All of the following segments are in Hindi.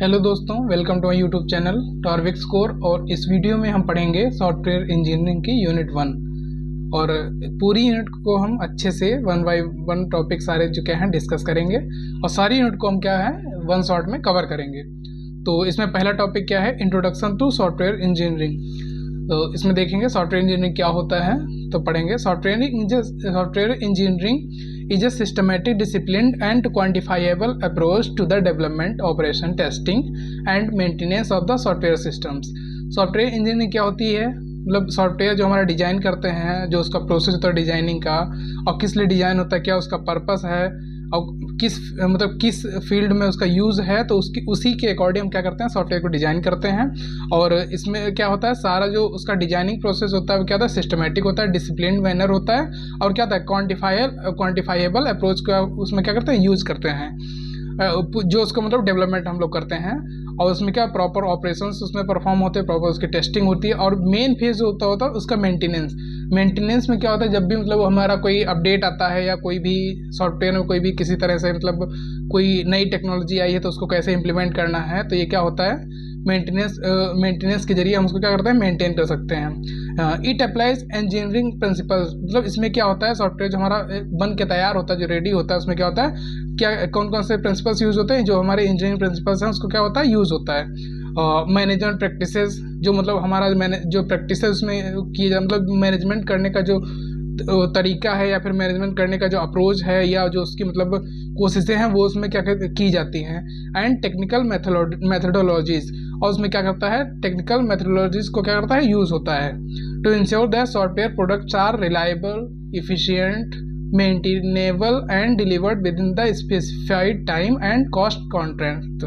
हेलो दोस्तों, welcome to my YouTube channel Torvix Core. और इस वीडियो में हम पढ़ेंगे सॉफ्टवेयर इंजीनियरिंग की यूनिट 1। और पूरी यूनिट को हम अच्छे से वन बाय वन टॉपिक सारे जो क्या हैं डिस्कस करेंगे और सारी यूनिट को हम क्या है वन शॉट में कवर करेंगे। तो इसमें पहला टॉपिक क्या है, इंट्रोडक्शन टू सॉफ्टवेयर इंजीनियरिंग। तो इसमें देखेंगे सॉफ्टवेयर इंजीनियरिंग क्या होता है। तो पढ़ेंगे software engineering is a systematic, disciplined and quantifiable approach to the development, operation, testing and maintenance of the software systems। Software engineering क्या होती है, मतलब सॉफ्टवेयर जो हमारा डिज़ाइन करते हैं, जो उसका प्रोसेस होता है डिज़ाइनिंग का, और किस लिए डिज़ाइन होता है, क्या उसका पर्पस है और किस फील्ड में उसका यूज़ है। तो उसी के अकॉर्डिंग हम क्या करते हैं, सॉफ्टवेयर को डिज़ाइन करते हैं। और इसमें क्या होता है, सारा जो उसका डिज़ाइनिंग प्रोसेस होता है वो क्या होता है, सिस्टमेटिक होता है, डिसिप्लिन मैनर होता है, और क्या होता है क्वान्टिफाइबल अप्रोच का उसमें क्या करते हैं, यूज़ करते हैं, जो उसका मतलब डेवलपमेंट हम लोग करते हैं। और उसमें क्या प्रॉपर ऑपरेशंस उसमें परफॉर्म होते हैं, प्रॉपर उसकी टेस्टिंग होती है। और मेन फेज होता है उसका मेंटेनेंस में क्या होता है, जब भी मतलब हमारा कोई अपडेट आता है या कोई भी सॉफ्टवेयर में कोई भी किसी तरह से मतलब कोई नई टेक्नोलॉजी आई है तो उसको कैसे इम्प्लीमेंट करना है, तो ये क्या होता है मेंटेनेंस के जरिए हम उसको क्या करते हैं, मेंटेन कर सकते हैं। इट अप्लाइज इंजीनियरिंग प्रिंसिपल्स, मतलब इसमें क्या होता है, सॉफ्टवेयर जो हमारा बन के तैयार होता है, जो रेडी होता है, उसमें क्या होता है, क्या कौन कौन से प्रिंसिपल्स यूज़ होते हैं, जो हमारे इंजीनियरिंग प्रिंसिपल्स हैं उसको क्या होता है, यूज़ होता है। मैनेजमेंट प्रैक्टिसेस, जो मतलब हमारा जो प्रैक्टिस है उसमें किए जाए, मतलब मैनेजमेंट करने का जो तरीका है या फिर मैनेजमेंट करने का जो अप्रोच है या जो उसकी मतलब कोशिशें हैं वो उसमें क्या की जाती हैं। एंड टेक्निकल मेथडोलॉजीज, और उसमें क्या करता है, टेक्निकल मेथडोलॉजीज को क्या करता है, यूज़ होता है। To ensure that software products are reliable, efficient, maintainable and delivered with in the specified time and cost constraint.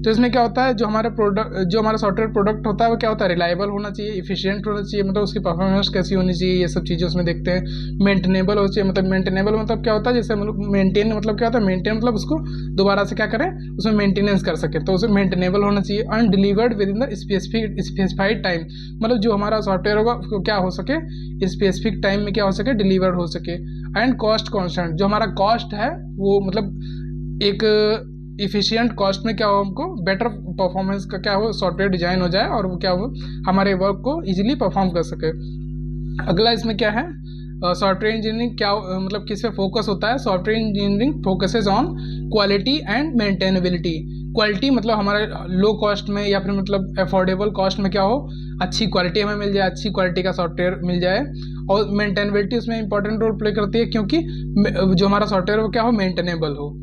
तो इसमें क्या होता है, जो हमारा सॉफ्टवेयर प्रोडक्ट होता है वो क्या होता है, रिलायबल होना चाहिए, इफिशिएंट होना चाहिए, मतलब उसकी परफॉर्मेंस कैसी होनी चाहिए, ये सब चीज़ें उसमें देखते हैं। मेंटेनेबल होना चाहिए, मतलब मेंटेनेबल मतलब क्या होता है, जैसे मेंटेन मतलब क्या होता है, मेंटेन मतलब उसको दोबारा से क्या करें, उसमें मेंटेनेंस कर सके, तो उसे मेंटेनेबल होना चाहिए। And delivered with in the specified time, मतलब जो हमारा सॉफ्टवेयर होगा उसको क्या हो सके, स्पेसिफिक टाइम में क्या हो सके, डिलीवर्ड हो सके। एंड कॉस्ट कॉन्स्टेंट, जो हमारा कॉस्ट है वो मतलब एक इफिशिएंट कॉस्ट में क्या हो, हमको बेटर परफॉर्मेंस का क्या हो, सॉफ्टवेयर डिजाइन हो जाए और वो क्या हो, हमारे वर्क को इजीली परफॉर्म कर सके। अगला इसमें क्या है, सॉफ्टवेयर इंजीनियरिंग क्या मतलब किस पे फोकस होता है, software engineering focuses on quality and maintainability. Quality मतलब हमारे लो कॉस्ट में या फिर मतलब अफोर्डेबल कॉस्ट में क्या हो, अच्छी क्वालिटी हमें मिल जाए, अच्छी क्वालिटी का सॉफ्टवेयर मिल जाए। और मेंटेनेबिलिटी उसमें इंपॉर्टेंट रोल प्ले करती है, क्योंकि जो हमारा सॉफ्टवेयर वो क्या हो, मेंटेनेबल हो।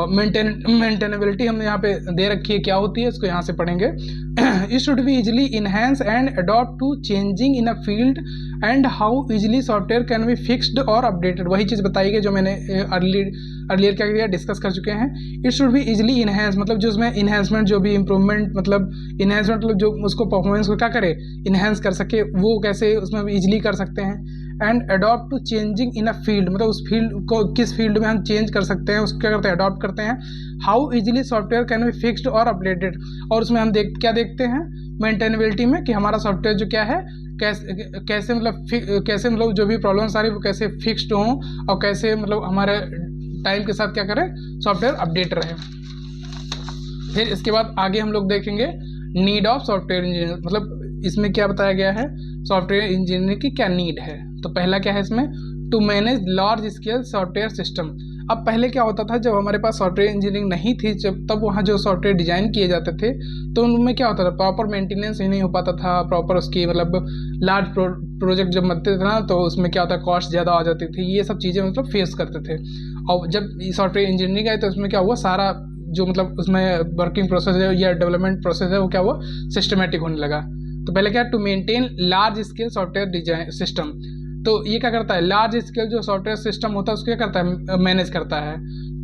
मेंटेनेबिलिटी हमने यहाँ पे दे रखी है, क्या होती है इसको यहाँ से पढ़ेंगे। It should be easily enhance and adopt to changing in a field and how easily software can be fixed और अपडेटेड। वही चीज़ बताई गई जो मैंने अर्लियर क्या किया, डिस्कस कर चुके हैं। It should be easily enhance, मतलब जो उसमें इन्हेंसमेंट, जो भी इंप्रूवमेंट, मतलब इन्हेंसमेंट मतलब जो उसको परफॉर्मेंस को क्या करे, इन्हेंस कर सके, वो कैसे उसमें इजिली कर सकते हैं। And adopt to changing in a field, मतलब उस फील्ड को किस फील्ड में हम चेंज कर सकते हैं, उसको क्या करते हैं, अडॉप्ट करते हैं। How easily software can be fixed और अपडेटेड, और उसमें हम क्या देखते हैं मेंटेनेबिलिटी में, कि हमारा सॉफ्टवेयर जो क्या है, कैसे मतलब जो भी प्रॉब्लम्स आ रही है वो कैसे फिक्स्ड हों और कैसे मतलब हमारे टाइम के साथ क्या करें, सॉफ्टवेयर अपडेट रहे। फिर इसके बाद आगे हम लोग देखेंगे नीड ऑफ सॉफ्टवेयर इंजीनियर, मतलब इसमें क्या बताया गया है, सॉफ्टवेयर इंजीनियर की क्या नीड है। तो पहला क्या है इसमें, to manage large scale software system. अब पहले क्या होता था, जब हमारे पास सॉफ्टवेयर इंजीनियरिंग नहीं थी, तब वहाँ जो सॉफ्टवेयर डिजाइन किए जाते थे तो उनमें क्या होता था, प्रॉपर मेंटेनेंस ही नहीं हो पाता था, प्रॉपर उसकी मतलब लार्ज प्रोजेक्ट जब बनते थे ना तो उसमें क्या होता है, कॉस्ट ज़्यादा आ जाती थी, ये सब चीज़ें मतलब फेस करते थे। और जब सॉफ्टवेयर इंजीनियरिंग आए तो उसमें क्या हुआ, सारा जो मतलब उसमें वर्किंग प्रोसेस है या डेवलपमेंट प्रोसेस है वो क्या हुआ, सिस्टमेटिक होने लगा। तो पहले क्या, to maintain large scale software design system, तो ये क्या करता है, लार्ज स्केल जो सॉफ्टवेयर सिस्टम होता है उसको क्या करता है, मैनेज करता है।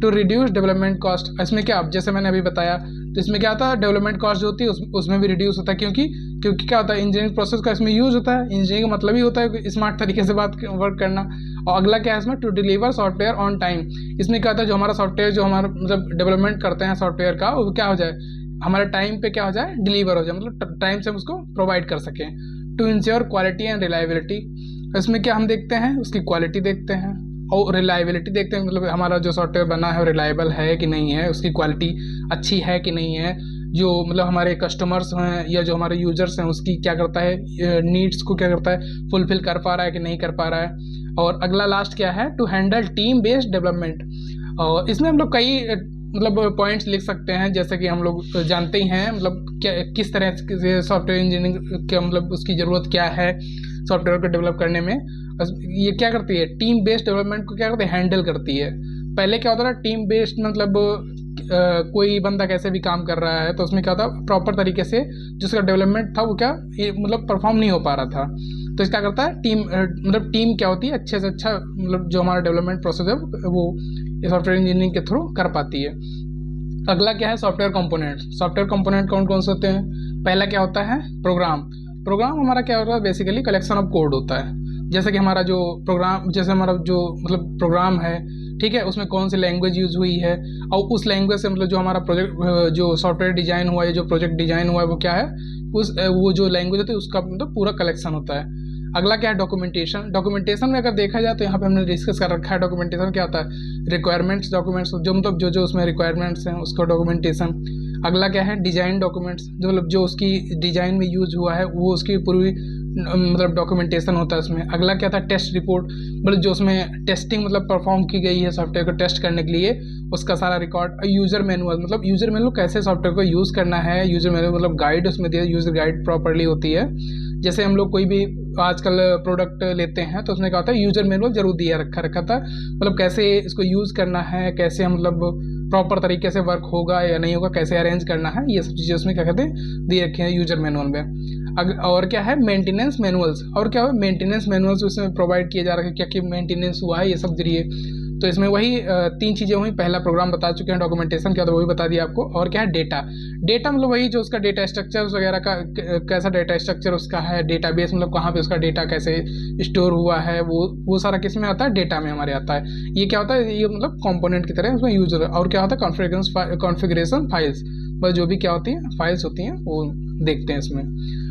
टू रिड्यूस डेवलपमेंट कॉस्ट, इसमें क्या, जैसे मैंने अभी बताया, तो इसमें क्या होता है, डेवलपमेंट कॉस्ट जो होती है उसमें भी रिड्यूस होता है, क्योंकि क्या होता है, इंजीनियरिंग प्रोसेस का इसमें यूज होता है। इंजीनियरिंग का मतलब ही होता है स्मार्ट तरीके से वर्क करना। और अगला क्या है इसमें, to deliver software on time. इसमें क्या होता है, जो हमारा सॉफ्टवेयर जो हमारा मतलब डेवलपमेंट करते हैं सॉफ्टवेयर का, वो क्या हो जाए, हमारे टाइम पे क्या हो जाए, डिलीवर हो जाए, मतलब टाइम से हम उसको प्रोवाइड कर सकें। To ensure quality and reliability, इसमें क्या हम देखते हैं, उसकी क्वालिटी देखते हैं और रिलायबिलिटी देखते हैं, मतलब हमारा जो सॉफ्टवेयर बना है रिलायबल है कि नहीं है, उसकी क्वालिटी अच्छी है कि नहीं है, जो मतलब हमारे कस्टमर्स हैं या जो हमारे यूजर्स हैं उसकी क्या करता है, नीड्स को क्या करता है, फुलफिल कर पा रहा है कि नहीं कर पा रहा है। और अगला लास्ट क्या है, to handle team based development. और इसमें हम लोग कई मतलब पॉइंट्स लिख सकते हैं, जैसे कि हम लोग जानते ही हैं मतलब क्या किस तरह से सॉफ्टवेयर इंजीनियरिंग क्या मतलब उसकी ज़रूरत क्या है सॉफ्टवेयर को डेवलप करने में। ये क्या करती है, टीम बेस्ड डेवलपमेंट को क्या करती है, हैंडल करती है। पहले क्या होता था, टीम बेस्ड मतलब कोई बंदा कैसे भी काम कर रहा है तो उसमें क्या होता, प्रॉपर तरीके से जिसका डेवलपमेंट था वो क्या मतलब परफॉर्म नहीं हो पा रहा था। तो इसका करता है टीम, मतलब टीम क्या होती है, अच्छे से अच्छा मतलब जो हमारा डेवलपमेंट प्रोसेस है वो सॉफ्टवेयर इंजीनियरिंग के थ्रू कर पाती है। अगला क्या है, सॉफ्टवेयर कंपोनेंट। सॉफ्टवेयर कंपोनेंट कौन कौन से होते हैं, पहला क्या होता है, प्रोग्राम। प्रोग्राम हमारा क्या होता है, बेसिकली कलेक्शन ऑफ कोड होता है। जैसे कि हमारा जो प्रोग्राम, जैसे हमारा जो मतलब प्रोग्राम है, ठीक है, उसमें कौन सी लैंग्वेज यूज़ हुई है और उस लैंग्वेज से मतलब जो हमारा प्रोजेक्ट जो सॉफ्टवेयर डिजाइन हुआ है, जो प्रोजेक्ट डिजाइन हुआ है वो क्या है, उस वो जो लैंग्वेज होती है उसका मतलब पूरा कलेक्शन होता है। अगला क्या है, डॉक्यूमेंटेशन। डॉक्यूमेंटेशन में अगर देखा जाए तो यहाँ पे हमने डिस्कस कर रखा है, डॉक्यूमेंटेशन क्या होता है, रिक्वायरमेंट्स डॉक्यूमेंट्स, जो मतलब जो उसमें रिक्वायरमेंट्स हैं उसका डॉक्यूमेंटेशन। अगला क्या है, डिजाइन डॉक्यूमेंट्स, जो मतलब जो उसकी डिजाइन में यूज हुआ है वो उसकी पूरी मतलब डॉक्यूमेंटेशन होता है उसमें। अगला क्या था, टेस्ट रिपोर्ट, मतलब जो उसमें टेस्टिंग मतलब परफॉर्म की गई है सॉफ्टवेयर को टेस्ट करने के लिए उसका सारा रिकॉर्ड। यूज़र मैनुअल, मतलब यूज़र मैनुअल कैसे सॉफ्टवेयर को यूज़ करना है, यूज़र मैनुअल मतलब गाइड उसमें दिया, यूज़र गाइड प्रॉपरली होती है। जैसे हम लोग कोई भी आजकल प्रोडक्ट लेते हैं तो उसमें क्या होता है, यूज़र मैनुअल जरूर दिया रखा था, मतलब कैसे इसको यूज़ करना है, कैसे मतलब प्रॉपर तरीके से वर्क होगा या नहीं होगा, कैसे अरेंज करना है, ये सब चीज़ें उसमें क्या कहते हैं दिए रखे हैं यूज़र मैनुअल में। और क्या है, मेंटेनेंस मैनुअल्स। और क्या है, मेंटेनेंस मैनुअल्स उसमें प्रोवाइड किए जा रहे हैं, क्या क्या मेंटेनेंस हुआ है ये सब जरिए। तो इसमें वही तीन चीज़ें हुई, पहला प्रोग्राम बता चुके हैं, डॉक्यूमेंटेशन क्या था वही बता दिया आपको। और क्या है, डेटा। डेटा मतलब वही जो उसका डेटा स्ट्रक्चर वगैरह का कैसा डेटा स्ट्रक्चर उसका है, डेटाबेस मतलब कहाँ पे उसका डेटा कैसे स्टोर हुआ है, वो सारा किस में आता है, डेटा में हमारे आता है। ये क्या होता है, ये मतलब कंपोनेंट की तरह उसमें यूज होता है। और क्या होता है, कॉन्फ़िगरेशन फाइल्स, बस जो भी क्या होती हैं फाइल्स होती हैं वो देखते हैं इसमें।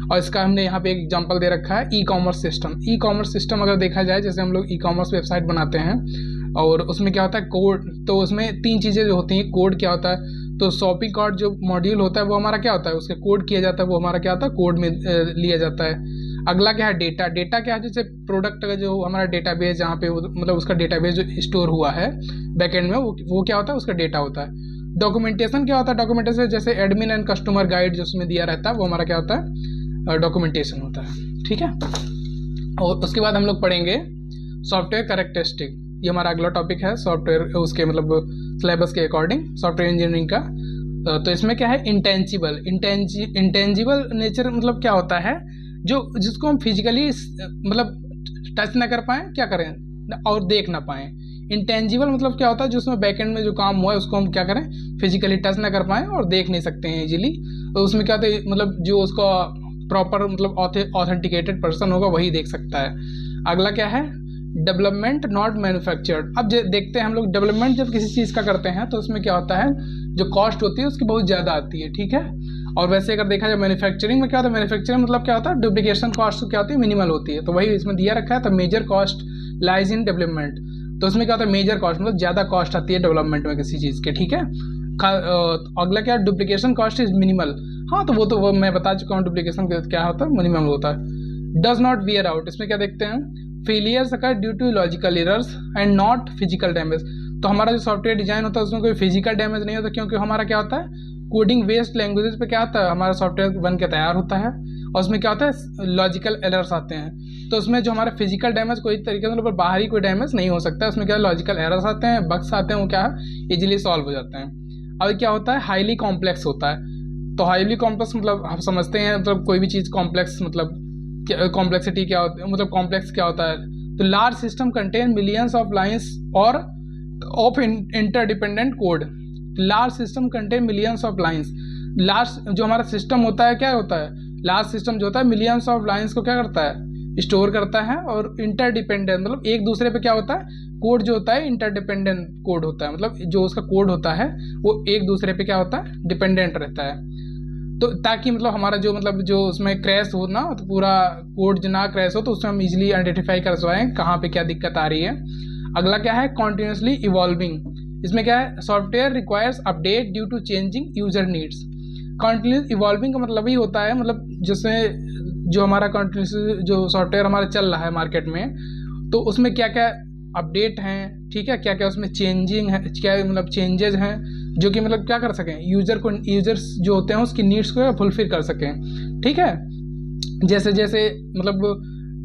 और इसका हमने यहाँ पे एक एग्जांपल दे रखा है, e commerce system. E commerce system अगर देखा जाए, जैसे हम लोग ई कॉमर्स वेबसाइट बनाते हैं और उसमें क्या होता है, कोड। तो उसमें तीन चीज़ें जो होती हैं, कोड क्या होता है, तो शॉपिंग कार्ट जो मॉड्यूल होता है वो हमारा क्या होता है, उसके कोड किया जाता है, वो हमारा क्या होता है, कोड में लिया जाता है। अगला क्या है, डेटा। डेटा क्या है, जैसे प्रोडक्ट का जो हमारा डेटाबेस जहाँ पे मतलब उसका डेटाबेस जो स्टोर हुआ है बैकएंड में, वो क्या होता है, उसका डेटा होता है। डॉक्यूमेंटेशन क्या होता है, डॉक्यूमेंटेशन जैसे एडमिन एंड कस्टमर गाइड जो उसमें दिया रहता है वो हमारा क्या होता है, डॉक्यूमेंटेशन होता है। ठीक है, और उसके बाद हम लोग पढ़ेंगे सॉफ्टवेयर कैरेक्टरिस्टिक। ये हमारा अगला टॉपिक है सॉफ्टवेयर उसके मतलब सिलेबस के अकॉर्डिंग सॉफ्टवेयर इंजीनियरिंग का। तो इसमें क्या है, इंटेंजिबल। इंटेंजिबल नेचर मतलब क्या होता है, जो जिसको हम फिजिकली मतलब टच ना कर पाएँ, क्या करें, और देख ना पाएँ। इंटेंजिबल मतलब क्या होता है, जो उसमें बैकएंड में जो काम हुआ है उसको हम क्या करें, फिजिकली टच ना कर पाएँ और देख नहीं सकते हैं इजीली। तो उसमें क्या होता है, मतलब जो उसका प्रॉपर मतलब ऑथेंटिकेटेड पर्सन होगा वही देख सकता है। अगला क्या है, डेवलपमेंट नॉट मैन्युफैक्चर्ड। अब देखते हैं हम लोग डेवलपमेंट जब किसी चीज़ का करते हैं तो उसमें क्या होता है, जो कॉस्ट होती है उसकी बहुत ज़्यादा आती है। ठीक है, और वैसे अगर देखा जाए मैन्युफैक्चरिंग में क्या होता है, मैन्युफैक्चरिंग मतलब क्या होता है, डुप्लीकेशन कॉस्ट क्या होती है, मिनिमल होती है। तो वही इसमें दिया रखा है, तो major cost lies in development. तो उसमें क्या होता है, मेजर कॉस्ट मतलब ज़्यादा कॉस्ट आती है डेवलपमेंट में किसी चीज़ के। ठीक है, अगला क्या, डुप्लीकेशन कॉस्ट इज मिनिमल। हाँ, तो वो मैं बता चुका हूँ डुप्लीकेशन क्या होता है, मिनिमम होता है। डज नॉट वियर आउट, इसमें क्या देखते हैं, failures occur due to logical errors and not physical damage. तो हमारा जो सॉफ्टवेयर डिजाइन होता है उसमें कोई फिजिकल डैमेज नहीं होता, क्योंकि हमारा क्या होता है, कोडिंग बेस्ड लैंग्वेजेस पे क्या होता है, हमारा सॉफ्टवेयर बन के तैयार होता है और उसमें क्या होता है, लॉजिकल एरर्स आते हैं। तो उसमें जो हमारा फिजिकल डैमेज कोई तरीके से मतलब बाहरी कोई डैमेज नहीं हो सकता है, उसमें क्या लॉजिकल एरर्स आते हैं, बग्स आते हैं, वो क्या है इजीली सॉल्व हो जाते हैं। अब क्या होता है, हाईली कॉम्प्लेक्स होता है। तो हाईली कॉम्प्लेक्स मतलब हम समझते हैं मतलब कोई भी चीज़ कॉम्प्लेक्स मतलब कॉम्प्लेक्सिटी क्या होती है, मतलब कॉम्प्लेक्स क्या होता है। तो large system contain millions of lines और of interdependent code. Large system contain millions of lines. Large जो हमारा सिस्टम होता है क्या होता है, लार्ज सिस्टम जो होता है मिलियंस ऑफ लाइंस को क्या करता है, स्टोर करता है। और इंटरडिपेंडेंट मतलब एक दूसरे पे क्या होता है, कोड जो होता है इंटरडिपेंडेंट कोड होता है, मतलब जो उसका कोड होता है वो एक दूसरे पे क्या होता है, डिपेंडेंट रहता है। तो ताकि मतलब हमारा जो मतलब जो उसमें क्रैश हो ना, तो पूरा कोड जो ना क्रैश हो, तो उसमें हम इजीली आइडेंटिफाई कर पाएँ कहाँ पे क्या दिक्कत आ रही है। अगला क्या है, कॉन्टिन्यूसली इवॉल्विंग। इसमें क्या है, software requires update due to changing user needs. Continuous evolving का मतलब ही होता है, मतलब जिसमें जो हमारा कॉन्टिन्यूस जो सॉफ्टवेयर हमारा चल रहा है मार्केट में, तो उसमें क्या क्या अपडेट हैं, ठीक है, क्या क्या उसमें चेंजिंग है, क्या मतलब चेंजेस हैं जो कि मतलब क्या कर सकें, यूजर्स जो होते हैं उसकी नीड्स को फुलफिल कर सकें। ठीक है, जैसे जैसे मतलब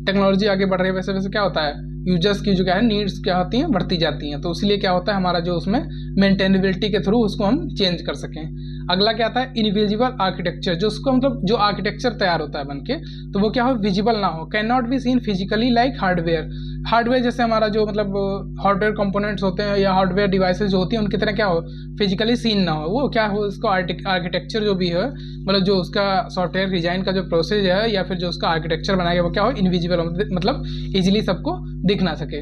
टेक्नोलॉजी आगे बढ़ रही है वैसे वैसे क्या होता है, यूजर्स की जो क्या है नीड्स क्या होती हैं, बढ़ती जाती हैं। तो इसलिए क्या होता है हमारा जो उसमें मेंटेनेबिलिटी के थ्रू उसको हम चेंज कर सकें। अगला क्या आता है, इनविजिबल आर्किटेक्चर, जो उसको मतलब जो आर्किटेक्चर तैयार होता है बनके, तो वो क्या हो, विजिबल ना हो, can not be seen physically like hardware जैसे हमारा जो मतलब हार्डवेयर कंपोनेंट्स होते हैं या हार्डवेयर डिवाइसेज जो होती हैं उनकी तरह क्या हो, फिजिकली सीन ना हो, वो क्या हो, उसको आर्किटेक्चर जो भी है, मतलब जो उसका सॉफ्टवेयर डिजाइन का जो प्रोसेस है या फिर जो उसका आर्किटेक्चर बनाया गया वो क्या हो, इनविजिबल हो, मतलब इजीली सबको दिख ना सके।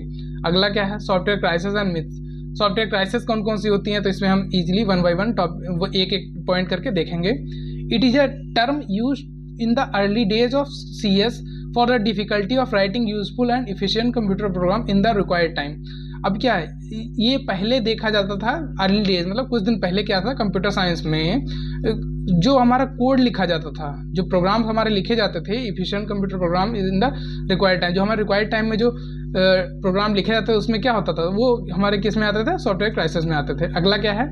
अगला क्या है, software crisis and myths. Software crisis कौन कौन सी होती हैं, तो इसमें हम इजीली वन बाय वन वो एक एक पॉइंट करके देखेंगे। It is a term use in the early days of CS for the difficulty of writing useful and efficient computer program in the required time. अब क्या है, ये पहले देखा जाता था अर्ली डेज, मतलब कुछ दिन पहले क्या था, कंप्यूटर साइंस में जो हमारा कोड लिखा जाता था, जो प्रोग्राम हमारे लिखे जाते थे, efficient computer program in the required time, जो हमारे रिक्वायर्ड टाइम में जो प्रोग्राम लिखे जाते थे उसमें क्या होता था, वो हमारे किस में आते थे, सॉफ्टवेयर क्राइसिस में आते थे। अगला क्या है,